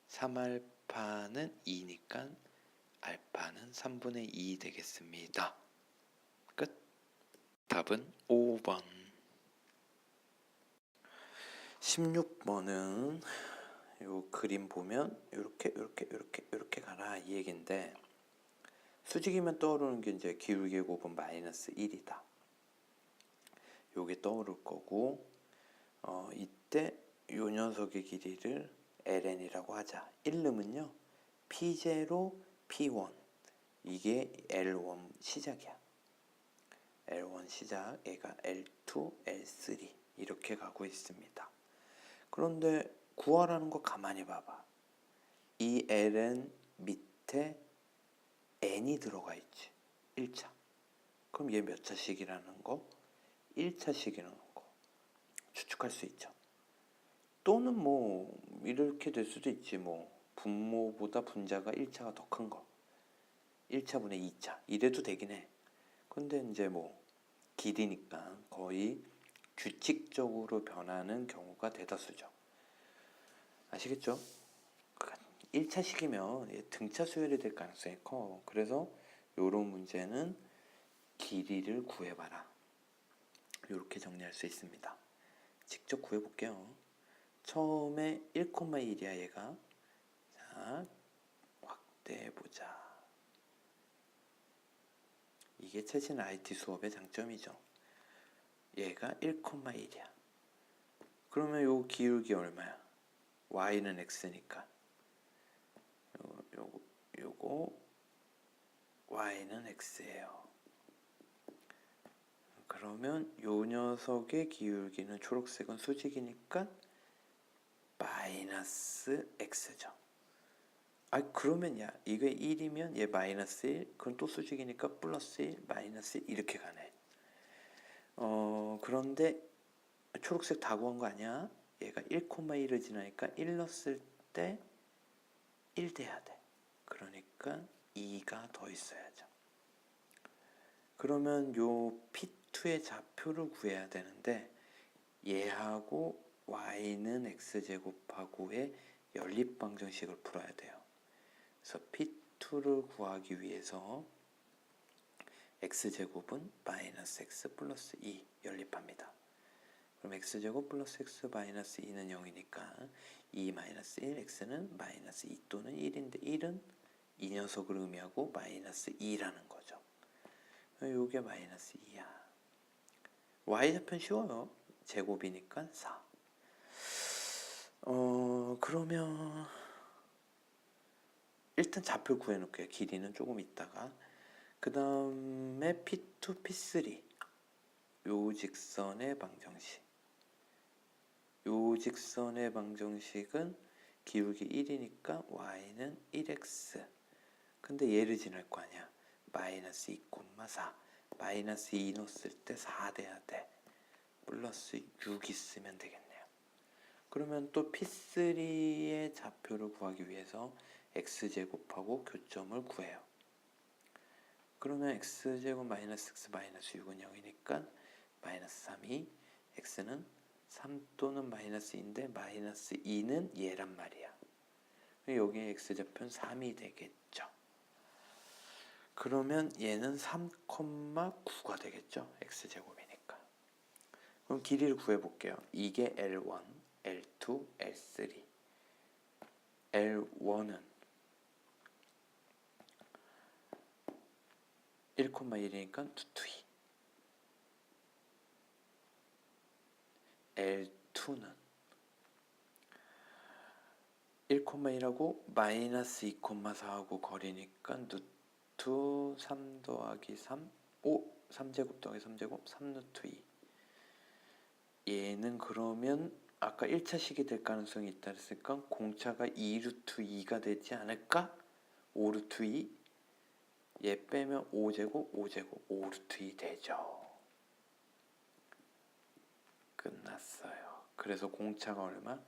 Speaker 1: 3알파는 2니까 알파는 3분의 2 되겠습니다. 끝. 답은 5번. 16번은 요 그림 보면 이렇게 가라 이 얘긴데 수직이면 떠오르는 게 이제 기울기의 곱은 마이너스 1이다. 요게 떠오를 거고 이때 요 녀석의 길이를 ln이라고 하자. 1름은요 P0, P1 이게 L1 시작이야. L1 시작, 얘가 L2, L3 이렇게 가고 있습니다. 그런데 구하라는 거 가만히 봐봐. 이 L은 밑에 n이 들어가 있지. 1차. 그럼 얘 몇 차식이라는 거? 1차식이라는 거. 추측할 수 있죠. 또는 뭐 이렇게 될 수도 있지. 뭐 분모보다 분자가 1차가 더 큰 거. 1차분의 2차. 이래도 되긴 해. 근데 이제 뭐 길이니까 거의 규칙적으로 변하는 경우가 대다수죠. 아시겠죠? 1차식이면 등차 수열이 될 가능성이 커. 그래서 요런 문제는 길이를 구해봐라. 이렇게 정리할 수 있습니다. 직접 구해볼게요. 처음에 1,1이야 얘가. 자, 확대해보자. 이게 최신 IT 수업의 장점이죠. 얘가 1,1이야. 그러면 요 기울기 얼마야? y는 x니까 요거 y는 x예요. 그러면 요 녀석의 기울기는 초록색은 수직이니까 마이너스 x죠. 그러면 야 이게 1이면 얘 마이너스 1, 그럼 또 수직이니까 플러스 1, 마이너스 1 이렇게 가네. 그런데 초록색 다 구한 거 아니야? 얘가 1,1을 지나니까 1 넣었을 때 1 돼야 돼. 그러니까 2가 더 있어야죠. 그러면 요 P2의 좌표를 구해야 되는데 얘하고 y는 x제곱하고의 연립방정식을 풀어야 돼요. 그래서 P2를 구하기 위해서 x제곱은 마이너스 x 플러스 2 연립합니다. 그럼 x제곱 플러스 x 마이너스 2는 0이니까 2 마이너스 1 x는 마이너스 2 또는 1인데 1은 이 녀석을 의미하고 마이너스 2라는 거죠. 요게 마이너스 2야. y좌표는 쉬워요. 제곱이니까 4. 그러면 일단 좌표 구해놓을게요. 길이는 조금 있다가. 그 다음에 P2, P3 요 직선의 방정식. 요 직선의 방정식은 기울기 1이니까 y는 1x. 근데 얘를 지날 거 아니야. 마이너스 2,4. 마이너스 2 넣었을 때 4 돼야 돼. 플러스 6 있으면 되겠네요. 그러면 또 P3의 좌표를 구하기 위해서 x제곱하고 교점을 구해요. 그러면 x제곱 마이너스 x 마이너스 6은 0이니까 마이너스 3이 x는 3 또는 마이너스 2인데 마이너스 2는 얘란 말이야. 여기에 x좌표는 3이 되겠죠. 그러면 얘는 3,9가 되겠죠. x제곱이니까. 그럼 길이를 구해볼게요. 이게 L1, L2, L3. L1은 1,1이니까 루트 2. L2는 1,1하고 마이너스 2,4하고 거리니까 루트 3 더하기 3, 3제곱 더하기 3제곱, 3루트 2. 얘는 그러면 아까 1차식이 될 가능성이 있다 했으니까 공차가 2루트 2가 되지 않을까? 5루트 2. 얘 빼면 5제곱, 5제곱, 5루트 2 되죠. 끝났어요. 그래서 공차가 얼마?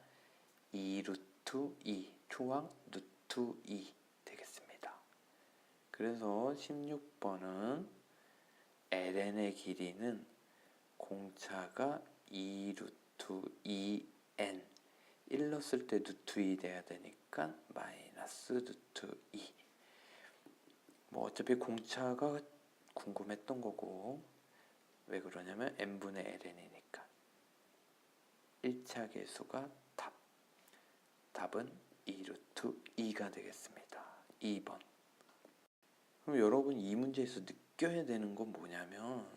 Speaker 1: 2루트 2. 투항 루트 2 되겠습니다. 그래서 16번은 ln의 길이는 공차가 2루트 2n 1 넣었을 때 루트 2 돼야 되니까 마이너스 루트 2. 뭐 어차피 공차가 궁금했던 거고 왜 그러냐면 n분의 ln이니까 1차 계수가 답은 2루트 2가 되겠습니다. 2번. 그럼 여러분 이 문제에서 느껴야 되는 건 뭐냐면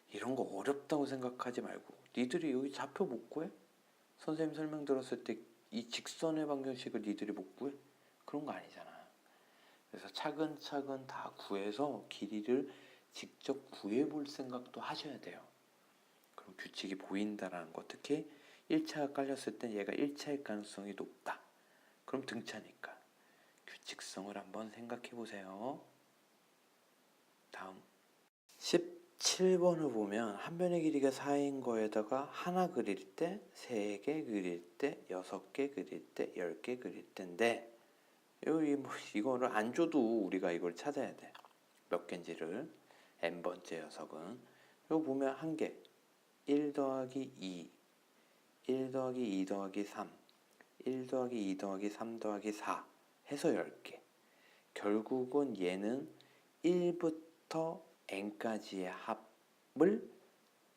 Speaker 1: 이런 거 어렵다고 생각하지 말고 니들이 여기 좌표 못 구해? 선생님 설명 들었을 때 이 직선의 방정식을 니들이 못 구해? 그런 거 아니잖아. 그래서 차근차근 다 구해서 길이를 직접 구해볼 생각도 하셔야 돼요. 그럼 규칙이 보인다라는 거. 특히 1차가 깔렸을 때 얘가 1차일 가능성이 높다. 그럼 등차니까 규칙성을 한번 생각해 보세요. 다음 17번을 보면 한 변의 길이가 4인 거에다가 하나 그릴 때, 3개 그릴 때, 6개 그릴 때, 10개 그릴 때인데 이거를 안 줘도 우리가 이걸 찾아야 돼. 몇 개인지를. n번째 녀석은 이거 보면 한 개 1 더하기 2 1 더하기 2 더하기 3 1 더하기 2 더하기 3 더하기 4 해서 10개. 결국은 얘는 1부터 n까지의 합을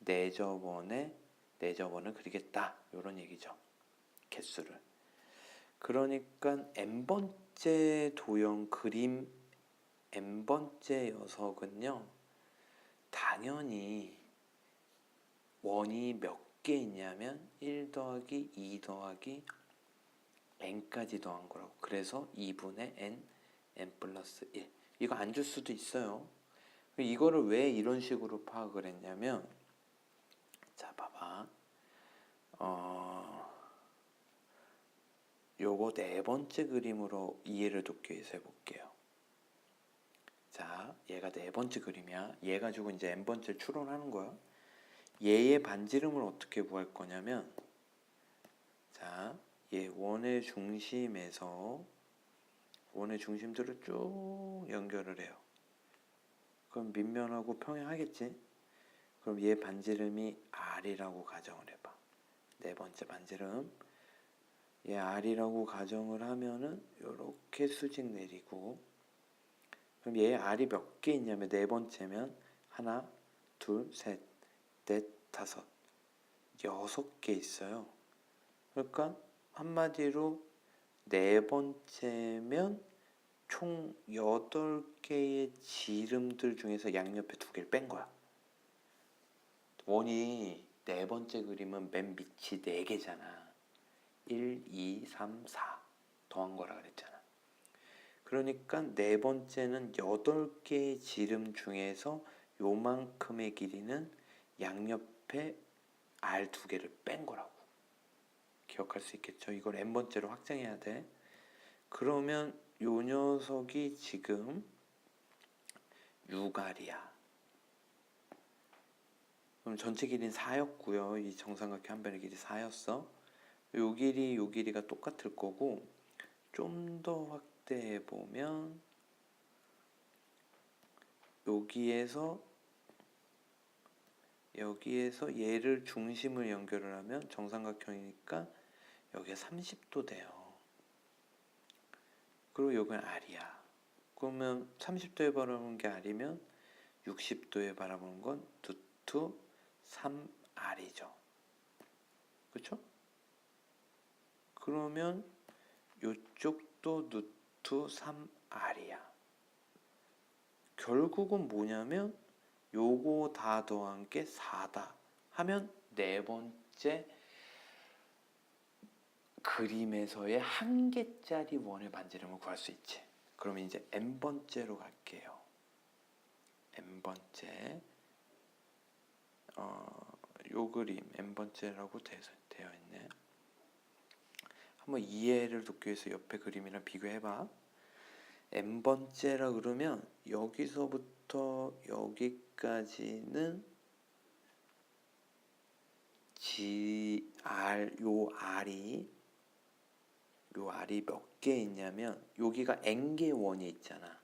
Speaker 1: 4저번을 그리겠다. 이런 얘기죠. 개수를. 그러니까 n번째 도형 그림 n번째 녀석은요. 당연히 원이 몇 개 있냐면 1 더하기 2 더하기 n까지 더한 거라고. 그래서 2분의 n 플러스 1. 이거 안 줄 수도 있어요. 이거를 왜 이런 식으로 파악을 했냐면, 자 봐봐, 요거 네 번째 그림으로 이해를 돕기 위해서 해볼게요. 자, 얘가 네 번째 그림이야. 얘 가지고 이제 n 번째를 추론하는 거야. 얘의 반지름을 어떻게 구할 거냐면, 자, 얘 원의 중심에서 원의 중심들을 쭉 연결을 해요. 그럼 밑면하고 평행하겠지? 그럼 얘 반지름이 r이라고 가정을 해봐. 네 번째 반지름. 얘 r이라고 가정을 하면은 요렇게 수직 내리고, 그럼 얘 r이 몇 개 있냐면 네 번째면 하나, 둘, 셋, 넷, 다섯, 6개 있어요. 그러니까 한마디로 네 번째면 총 8개의 지름들 중에서 양옆에 2개를 뺀 거야. 원이 네 번째 그림은 맨 밑이 4개잖아. 1, 2, 3, 4 더한 거라 그랬잖아. 그러니까 네 번째는 8개의 지름 중에서 요만큼의 길이는 양옆에 r 2개를 뺀 거라고. 기억할 수 있겠죠? 이걸 n번째로 확장해야 돼. 그러면 요 녀석이 지금 6r이야. 그럼 전체 길이는 4였고요. 이 정삼각형 한 변의 길이 4였어. 요 길이가 똑같을 거고, 좀 더 확대해 보면 여기에서 얘를 중심을 연결을 하면 정삼각형이니까 여기가 30도 돼요. 그리고 여기는 r이야. 그러면 30도에 바라보는 게 r이면 60도에 바라보는 건 루트 3r이죠. 그렇죠? 그러면 이쪽도 루트 3r이야. 결국은 뭐냐면 요거 다 더한 게 4다 하면 네 번째 그림에서의 한 개짜리 원의 반지름을 구할 수 있지. 그러면 이제 n번째로 갈게요. n번째, 요 그림 n번째라고 되어 있네. 한번 이해를 돕기 위해서 옆에 그림이랑 비교해봐. n번째라 그러면 여기서부터 여기까지는 요 r이 몇 개 있냐면 여기가 n개의 원이 있잖아.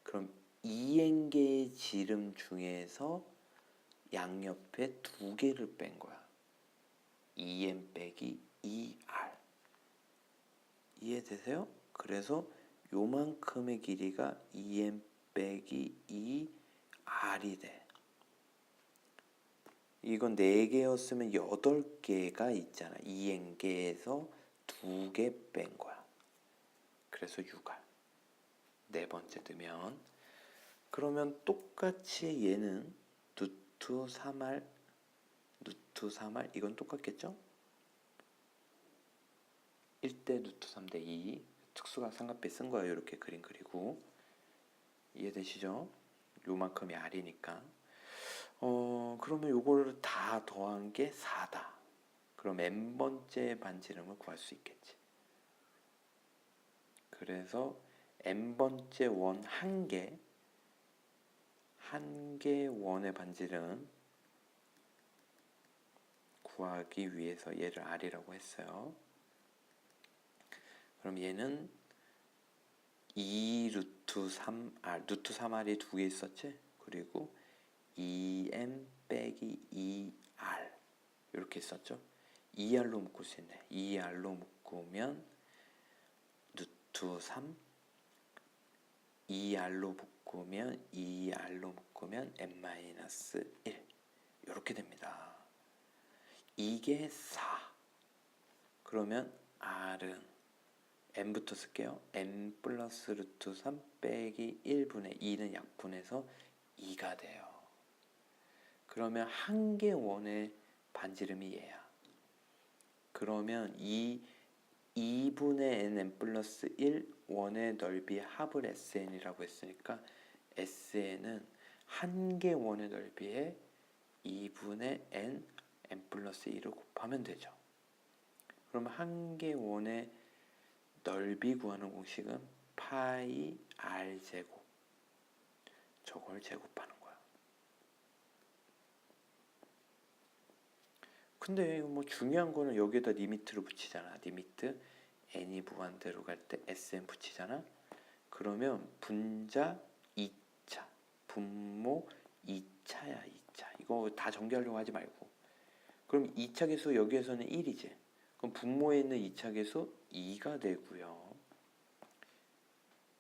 Speaker 1: 그럼 2n개의 지름 중에서 양옆에 2개를 뺀 거야. 2n 빼기 2r. 이해되세요? 그래서 요만큼의 길이가 2n 빼기 2r이 돼. 이건 4개였으면 8개가 있잖아. 2n개에서 2개 뺀 거야. 그래서 6r. 네 번째 뜨면, 그러면 똑같이 얘는 루트 3r 이건 똑같겠죠? 1대 루트 3대 2 특수가 삼각비 쓴 거예요. 이렇게 그림 그리고. 이해되시죠? 요만큼이 r이니까. 그러면 요거를 다 더한 게 4다. 그럼 n번째 반지름을 구할 수 있겠지. 그래서 n번째 원 한 개 원의 반지름 구하기 위해서 얘를 r이라고 했어요. 그럼 얘는 2 루트 3r, 루트 3r이 2개 있었지? 그리고 2n 빼기 2r 이렇게 있었죠? 2r로 묶을 수 있네. 2r로 묶으면 루트 3, 2r로 묶으면 n-1 이렇게 됩니다. 이게 4. 그러면 r은 n부터 쓸게요. n 플러스 루트 3 빼기 1분의 2는 약분해서 2가 돼요. 그러면 한 개 원의 반지름이 얘야. 그러면 이 2분의 nn 플러스 1 원의 넓이의 합을 SN이라고 했으니까 SN은 한 개 원의 넓이에 2분의 n 플러스 1을 곱하면 되죠. 그러면 한 개 원의 넓이 구하는 공식은 파이 r 제곱. 저걸 제곱하는 거야. 근데 뭐 중요한 거는 여기에다 리미트를 붙이잖아. 리미트 n이 무한대로 갈 때 sn 붙이잖아. 그러면 분자 2차, 분모 2차야. 2차. 이거 다 전개하려고 하지 말고. 그럼 2차 계수 여기에서는 1이지. 그럼 분모에 있는 2차 계수 2가 되고요.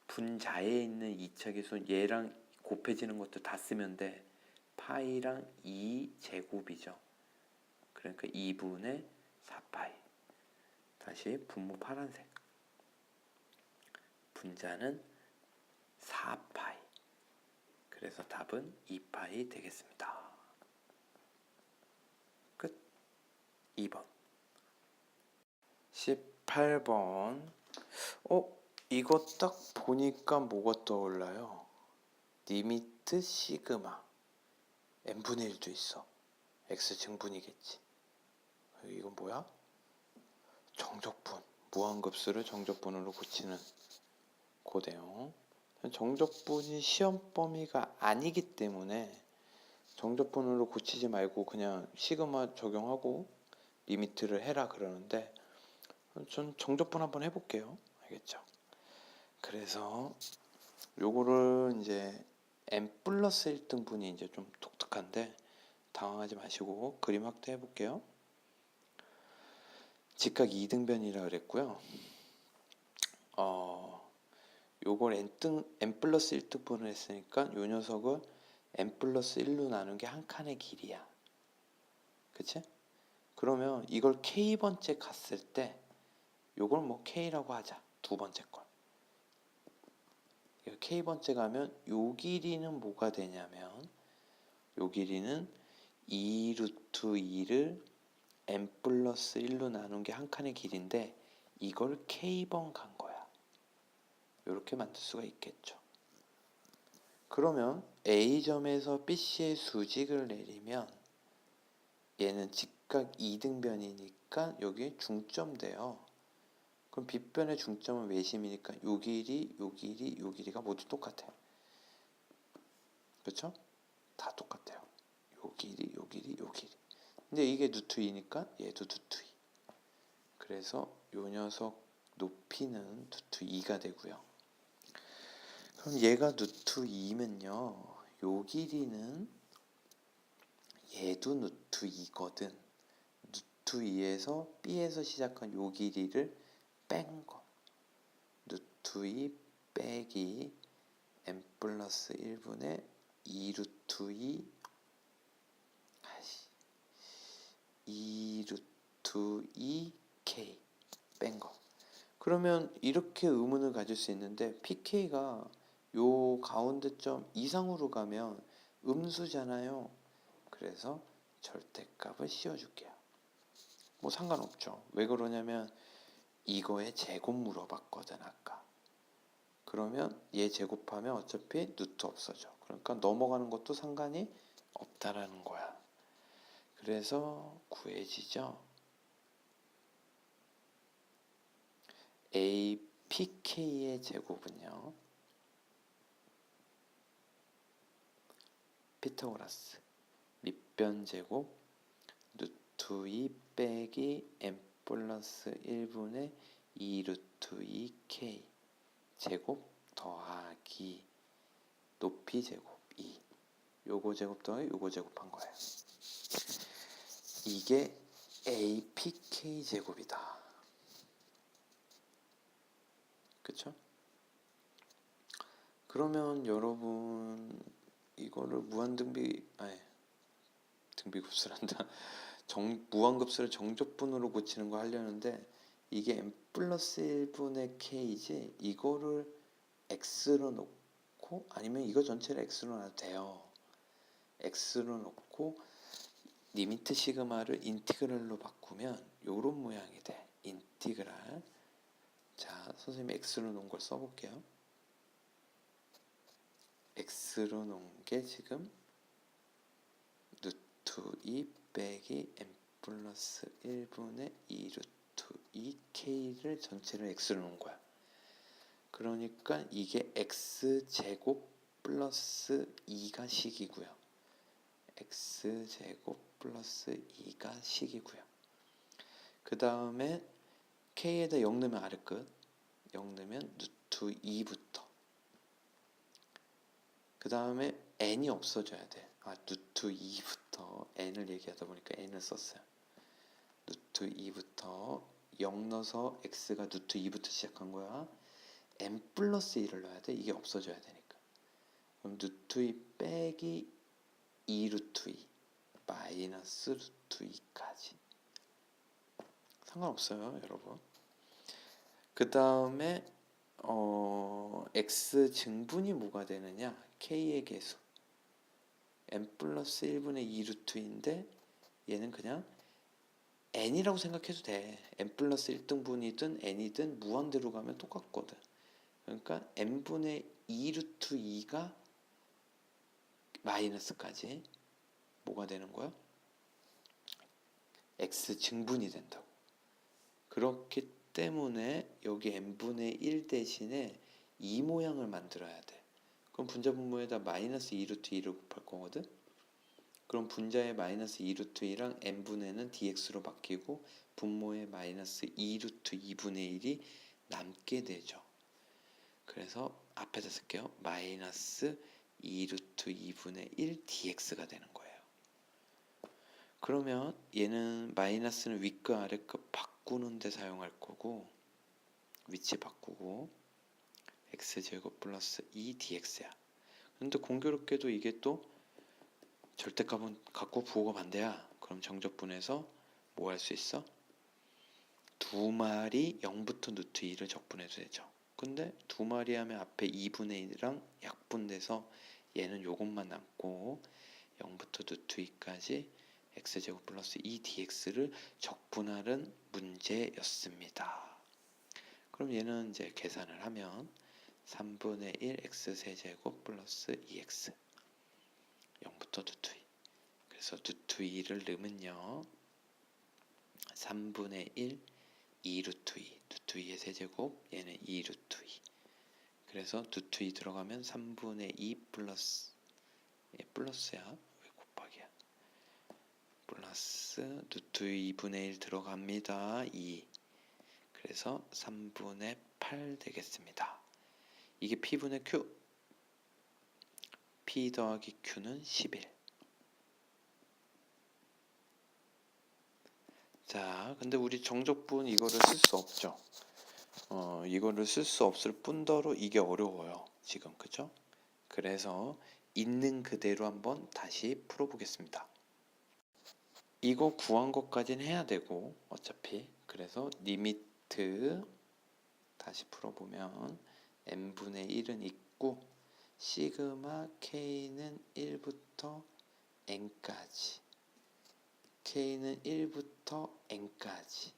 Speaker 1: 분자에 있는 2차 계수 얘랑 곱해지는 것도 다 쓰면 돼. 파이랑 2 제곱이죠. 그러니까 2분의 4파이. 다시 분모 파란색. 분자는 4파이. 그래서 답은 2파이 되겠습니다. 끝. 2번. 18번. 이거 딱 보니까 뭐가 떠올라요? 리미트 시그마. n분의 1도 있어. x 증분이겠지. 이건 뭐야? 정적분. 무한급수를 정적분으로 고치는 고대요. 정적분이 시험 범위가 아니기 때문에 정적분으로 고치지 말고 그냥 시그마 적용하고 리미트를 해라 그러는데 전 정적분 한번 해볼게요. 알겠죠? 그래서 요거를 이제 n 플러스 1등분이 이제 좀 독특한데 당황하지 마시고 그림 확대해 볼게요. 직각 2등변이라 그랬고요. 요걸 n 플러스 1등분을 했으니까 요 녀석을 n 플러스 1로 나눈 게 한 칸의 길이야. 그치? 그러면 이걸 k번째 갔을 때 요걸 뭐 k라고 하자. 두 번째 걸. k번째 가면 요 길이는 뭐가 되냐면 요 길이는 2 루트 2를 n 플러스 1로 나눈 게 한 칸의 길인데 이걸 k번 간 거야. 이렇게 만들 수가 있겠죠. 그러면 A점에서 BC의 수직을 내리면 얘는 직각 2등변이니까 여기 중점 돼요. 그럼 빗변의 중점은 외심이니까 요 길이, 요 길이, 요 길이가 모두 똑같아요. 그렇죠? 다 똑같아요. 요 길이, 요 길이, 요 길이. 근데 이게 루트 2니까 얘도 루트 2. 그래서 요 녀석 높이는 루트 2가 되고요. 그럼 얘가 루트 2면요. 요 길이는 얘도 루트 2거든. 루트 2에서 B에서 시작한 요 길이를 뺀 거. 루트 2 빼기 n 플러스 1분의 2 루트 2 루트 2k 뺀 거. 그러면 이렇게 의문을 가질 수 있는데 pk가 요 가운데 점 이상으로 가면 음수잖아요. 그래서 절대값을 씌워줄게요. 뭐 상관없죠. 왜 그러냐면 이거의 제곱 물어봤거든 아까. 그러면 얘 제곱하면 어차피 루트 없어져. 그러니까 넘어가는 것도 상관이 없다라는 거야. 그래서 구해지죠. APK의 제곱은요. 피타고라스 밑변 제곱 루트 2 빼기 n 플러스 1분의 2 루트 2k 제곱 더하기 높이 제곱 2 요거 제곱 더하기 요거 제곱한 거예요. 이게 APK 제곱이다. 그쵸? 그러면 여러분 이거를 등비급수란다. 무한급수를 정적분으로 고치는 거 하려는데 이게 n 플러스 1분의 k지 이거를 x로 놓고 아니면 이거 전체를 x로 놔도 돼요. x로 놓고 리미트 시그마를 인티그랄로 바꾸면 요런 모양이 돼. 인티그랄. 자, 선생님이 x로 놓은 걸 써볼게요. x로 놓은 게 지금 루트 2 빼기 n 플러스 1분의 2 루트 2k를 전체를 x로 놓은 거야. 그러니까 이게 x제곱 플러스 2가 식이고요. x제곱 플러스 2가 식이고요. 그 다음에 k에다 0 넣으면 아래끝, 0 넣으면 루트 2부터, 그 다음에 n이 없어져야 돼. 루트 2부터 n을 얘기하다 보니까 n을 썼어요. 루트 2부터 0 넣어서 x가 루트 2부터 시작한 거야. n 플러스 1을 넣어야 돼. 이게 없어져야 되니까. 그럼 루트 2 빼기 2 루트 2 마이너스 루트 2까지. 상관없어요, 여러분. 그 다음에 x 증분이 뭐가 되느냐? k의 개수 n 플러스 1분의 2 루트인데 얘는 그냥 n이라고 생각해도 돼. n 플러스 1등분이든 n이든 무한대로 가면 똑같거든. 그러니까 n분의 2 루트 2가 마이너스까지 뭐가 되는 거야? x 증분이 된다고. 그렇기 때문에 여기 n분의 1 대신에 이 모양을 만들어야 돼. 그럼 분자 분모에다 마이너스 2 루트 2를 곱할 거거든. 그럼 분자의 마이너스 2 루트 2랑 n분의는 dx로 바뀌고 분모의 마이너스 2 루트 2분의 1이 남게 되죠. 그래서 앞에다 쓸게요. 마이너스 2 루트 2분의 1 dx가 되는 거예요. 그러면 얘는 마이너스는 윗거 아래거 바꾸는 데 사용할 거고, 위치 바꾸고 x제곱 플러스 2 dx야. 근데 공교롭게도 이게 또 절대값은 갖고 부호가 반대야. 그럼 정적분해서 뭐 할 수 있어? 두 마리 0부터 루트 2를 적분해도 되죠. 근데 두 마리 하면 앞에 2분의 1이랑 약분돼서 얘는 요것만 남고 0부터 루트 2까지 x제곱 플러스 2dx를 적분하는 문제였습니다. 그럼 얘는 이제 계산을 하면 3분의 1 x세제곱 플러스 2x 0부터 루트 2. 그래서 루트 2를 넣으면요 3분의 1 2 루트 2 루트 2의 세제곱 얘는 2 루트 2. 그래서 루트 2 들어가면 3분의 2 플러스 플러스야 왜 곱하기야 플러스 루트 2분의 1 들어갑니다. 2. 그래서 3분의 8 되겠습니다. 이게 P분의 Q. P 더하기 Q는 11. 자, 근데 우리 정적분 이거를 쓸 수 없죠. 이거를 쓸 수 없을 뿐더러 이게 어려워요. 지금 그죠? 그래서 있는 그대로 한번 다시 풀어보겠습니다. 이거 구한 것까지는 해야 되고 어차피 그래서 리미트 다시 풀어보면 n분의 1은 있고 시그마 k는 1부터 n까지 k는 1부터 n까지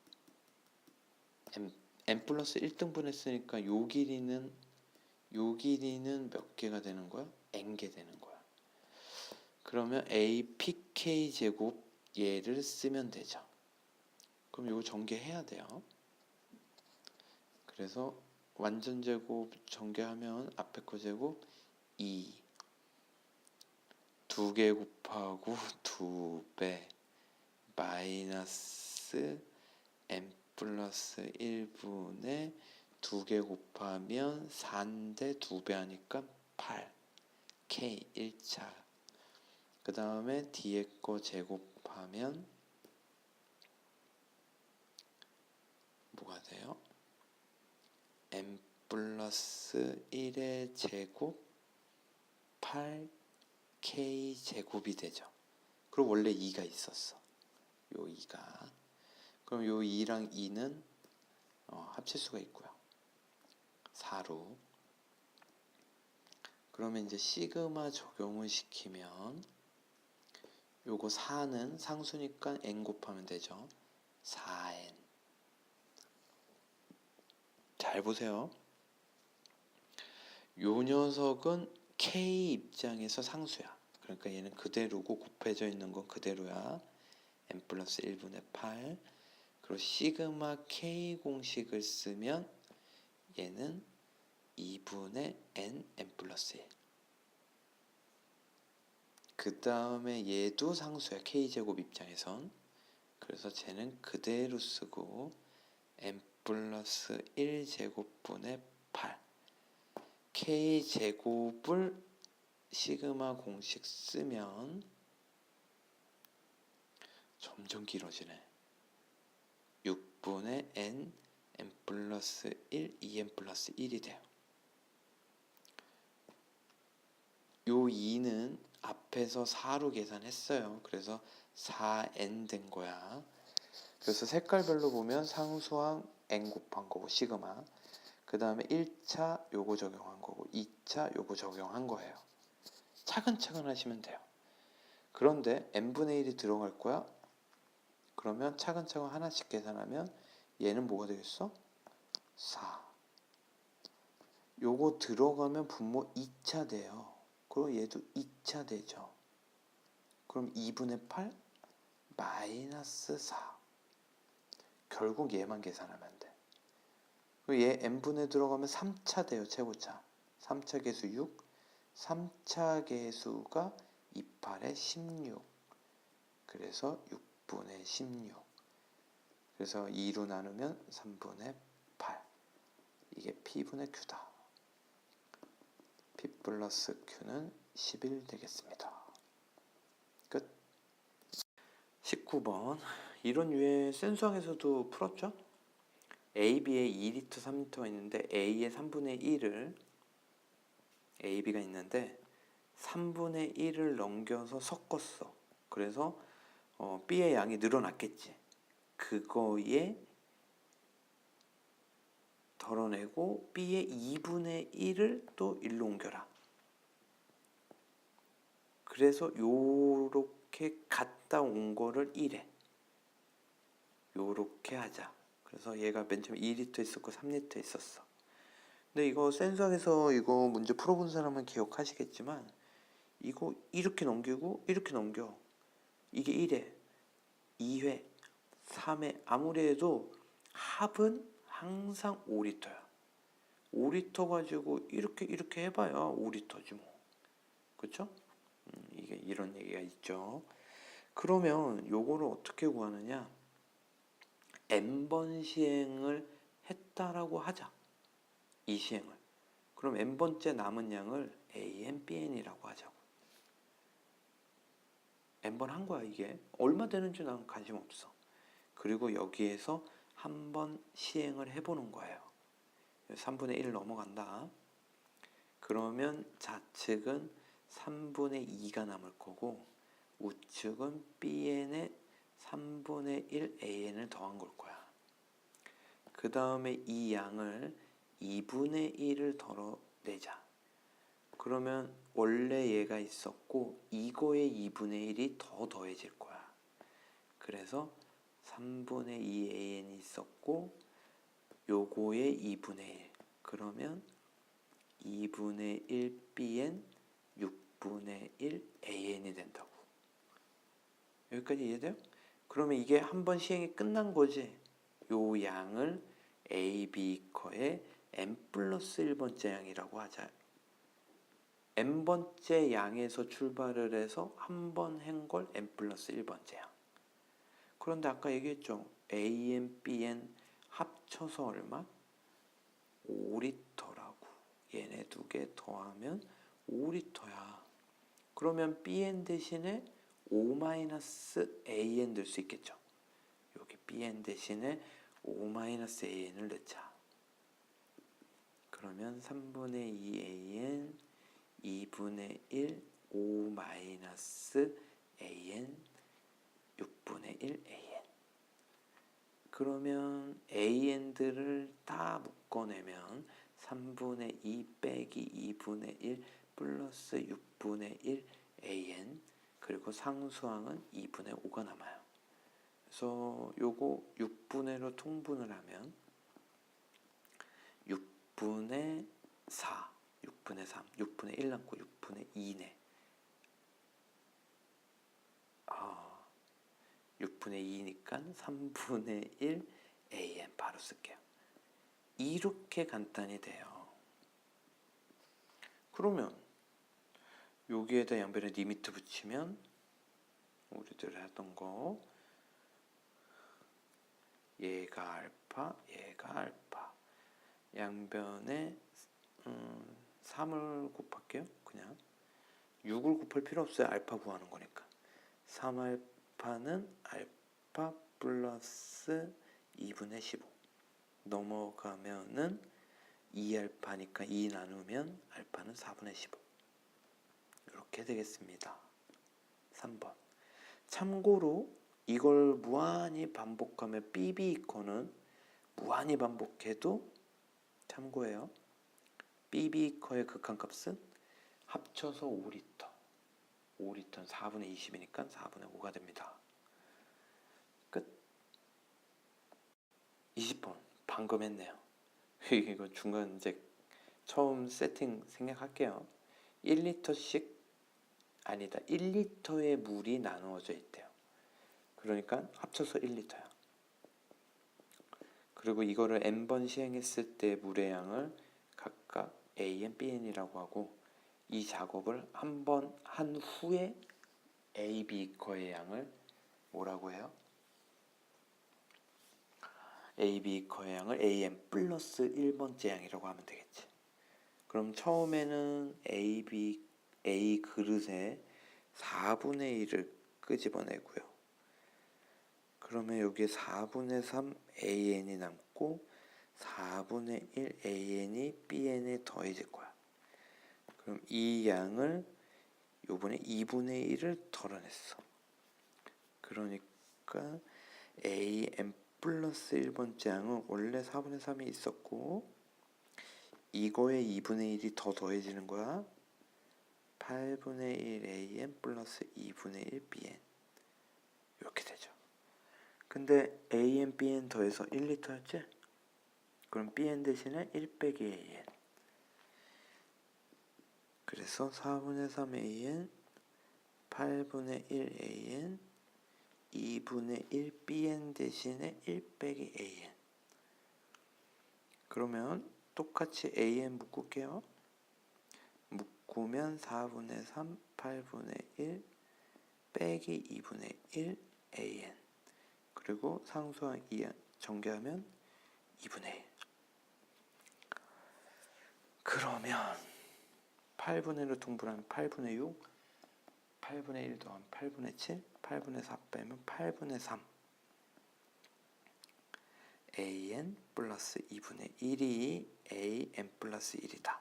Speaker 1: n 플러스 1등분 했으니까 요 길이는 몇 개가 되는 거야? n개 되는 거야. 그러면 a pk 제곱 얘를 쓰면 되죠. 그럼 이거 전개해야 돼요. 그래서 완전 제곱 전개하면 앞에 거 제곱 2 2개 곱하고 2배 마이너스 n 플러스 1분의 2개 곱하면 4인데 2배 하니까 8 k 1차. 그 다음에 뒤에 거 제곱하면 뭐가 돼요? n 플러스 1의 제곱 8k 제곱이 되죠. 그리고 원래 2가 있었어. 요 2가. 그럼 요 2랑 2는 합칠 수가 있고요. 4로. 그러면 이제 시그마 적용을 시키면 요거 4는 상수니까 n 곱하면 되죠. 4n. 잘 보세요. 요 녀석은 k 입장에서 상수야. 그러니까 얘는 그대로고 곱해져 있는 건 그대로야. n 플러스 1분의 8. 그리고 시그마 k 공식을 쓰면 얘는 2분의 n 플러스 1. 그 다음에 얘도 상수야. k제곱 입장에선. 그래서 쟤는 그대로 쓰고 n 플러스 1제곱분의 8. k제곱을 시그마 공식 쓰면 점점 길어지네. 6분의 n 플러스 1, 2n 플러스 1이 돼요. 요 2는 앞에서 4로 계산했어요. 그래서 4n 된 거야. 그래서 색깔별로 보면 상수항 n 곱한 거고 시그마. 그 다음에 1차 요거 적용한 거고 2차 요거 적용한 거예요. 차근차근 하시면 돼요. 그런데 n분의 1이 들어갈 거야? 그러면 차근차근 하나씩 계산하면 얘는 뭐가 되겠어? 4. 요거 들어가면 분모 2차 돼요. 그럼 얘도 2차 되죠. 그럼 2분의 8 마이너스 4. 결국 얘만 계산하면 돼. 얘 n분에 들어가면 3차 돼요. 최고차. 3차 계수 6. 3차 계수가 28에 16. 그래서 6분의 16. 그래서 2로 나누면 3분의 8. 이게 P분의 Q다. P 플러스 Q는 11 되겠습니다. 끝. 19번. 이런 유의 센수항에서도 풀었죠? A, B에 2리터, 3리터가 있는데 A의 3분의 1을 A, B가 있는데 3분의 1을 넘겨서 섞었어. 그래서 B의 양이 늘어났겠지. 그거에 덜어내고 B의 2분의 1을 또 1로 옮겨라. 그래서 요렇게 갔다 온 거를 1에 요렇게 하자. 그래서 얘가 맨 처음에 2리터 있었고 3리터 있었어. 근데 이거 센수학에서 이거 문제 풀어본 사람은 기억하시겠지만 이거 이렇게 넘기고 이렇게 넘겨. 이게 1회, 2회, 3회 아무리 해도 합은 항상 5리터야. 5리터 가지고 이렇게 해봐야 5리터지 뭐. 그쵸? 이게 이런 얘기가 있죠. 그러면 요거를 어떻게 구하느냐? n번 시행을 했다라고 하자. 이 시행을. 그럼 n번째 남은 양을 an, bn이라고 하자고. n번 한 거야 이게. 얼마 되는지 난 관심 없어. 그리고 여기에서 한번 시행을 해보는 거예요. 3분의 1 넘어간다. 그러면 좌측은 3분의 2가 남을 거고 우측은 bn의 3분의 1 an을 더한 걸 거야. 그 다음에 이 양을 2분의 1을 덜어내자. 그러면 원래 얘가 있었고 이거에 2분의 1이 더 더해질 거야. 그래서 3분의 2 an이 있었고 요거에 2분의 1. 그러면 2분의 1 bn 6분의 1 an이 된다고. 여기까지 이해돼요? 그러면 이게 한번 시행이 끝난 거지. 요 양을 a, b 커의 n 플러스 1번째 양이라고 하자. n번째 양에서 출발을 해서 한 번 한 걸 n 플러스 1번째 양. 그런데 아까 얘기했죠. an, bn 합쳐서 얼마? 5리터라고. 얘네 두 개 더하면 5리터야. 그러면 bn 대신에 5-an 넣을 수 있겠죠. 여기 bn 대신에 5-an을 넣자. 그러면 3분의 2an 2분의 1 5-an 6분의 1 an. 그러면 an들을 다 묶어내면 3분의 2 빼기 2분의 1 플러스 6분의 1 an. 그리고 상수항은 2분의 5가 남아요. 그래서 요거 6분의로 통분을 하면 6분의 4, 6분의 3, 6분의 1 남고 6분의 2네. 6분의 2니까 3분의 1 an 바로 쓸게요. 이렇게 간단히 돼요. 그러면 여기에다 양변에 리미트 붙이면 우리들 하던 거 얘가 알파, 얘가 알파. 양변에 3을 곱할게요. 그냥 6을 곱할 필요 없어요. 알파 구하는 거니까. 3알파는 알파 플러스 2분의 15 넘어가면은 2알파니까 2 나누면 알파는 4분의 15 이렇게 되겠습니다. 3번. 참고로 이걸 무한히 반복하면 BB2는 무한히 반복해도 참고해요. BB2의 극한값은 합쳐서 5리터. 5리터는 4분의 20이니까 4분의 5가 됩니다. 끝. 20번. 방금 했네요. 이거 중간 이제 처음 세팅 생략할게요. 1리터씩 아니다. 1리터의 물이 나누어져 있대요. 그러니까 합쳐서 1리터야. 그리고 이거를 n번 시행했을 때 물의 양을 각각 AN, BN이라고 하고 이 작업을 한 번 한 후에 A, B 거의 양을 뭐라고 해요? A, B 거의 양을 AN 플러스 1번째 양이라고 하면 되겠지. 그럼 처음에는 A 그릇에 4분의 1을 끄집어내고요. 그러면 여기에 4분의 3 AN이 남고 4분의 1 AN이 BN에 더해질 거야. 그럼 이 양을 요번에 2분의 1을 덜어냈어. 그러니까 AN 플러스 1번째 양은 원래 4분의 3이 있었고 이거에 2분의 1이 더 더해지는 거야. 8분의 1 AN 플러스 2분의 1 BN 이렇게 되죠. 근데 AN, BN 더해서 1리터였지? 그럼 BN 대신에 1 빼기 AN. 그래서 4분의 3 AN, 8분의 1 AN, 2분의 1 BN 대신에 1 빼기 AN. 그러면 똑같이 AN 묶을게요. 묶으면 4분의 3, 8분의 1 빼기 2분의 1 AN. 그리고 상수항 2 전개하면 2분의 1. 그러면 8분의 1로 통분하면 8분의 6, 8분의 1 더하면 8분의 7, 8분의 4 빼면 8분의 3. AN 플러스 2분의 1이 AN 플러스 1이다.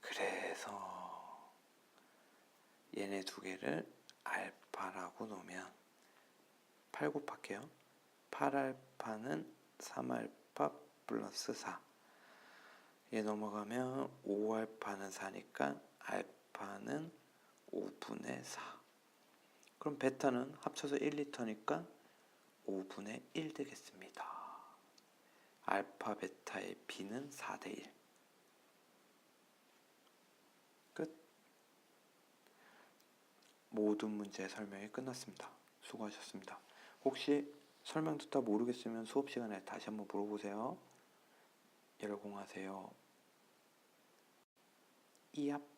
Speaker 1: 그래서 얘네 두 개를 알파라고 놓으면 8 곱할게요. 8알파는 3알파 플러스 4. 얘 넘어가면 5알파는 4니까 알파는 5분의 4. 그럼 베타는 합쳐서 1리터니까 5분의 1 되겠습니다. 알파 베타의 B는 4대 1. 끝. 모든 문제 설명이 끝났습니다. 수고하셨습니다. 혹시 설명 듣다 모르겠으면 수업 시간에 다시 한번 물어보세요. 열공하세요. 이합.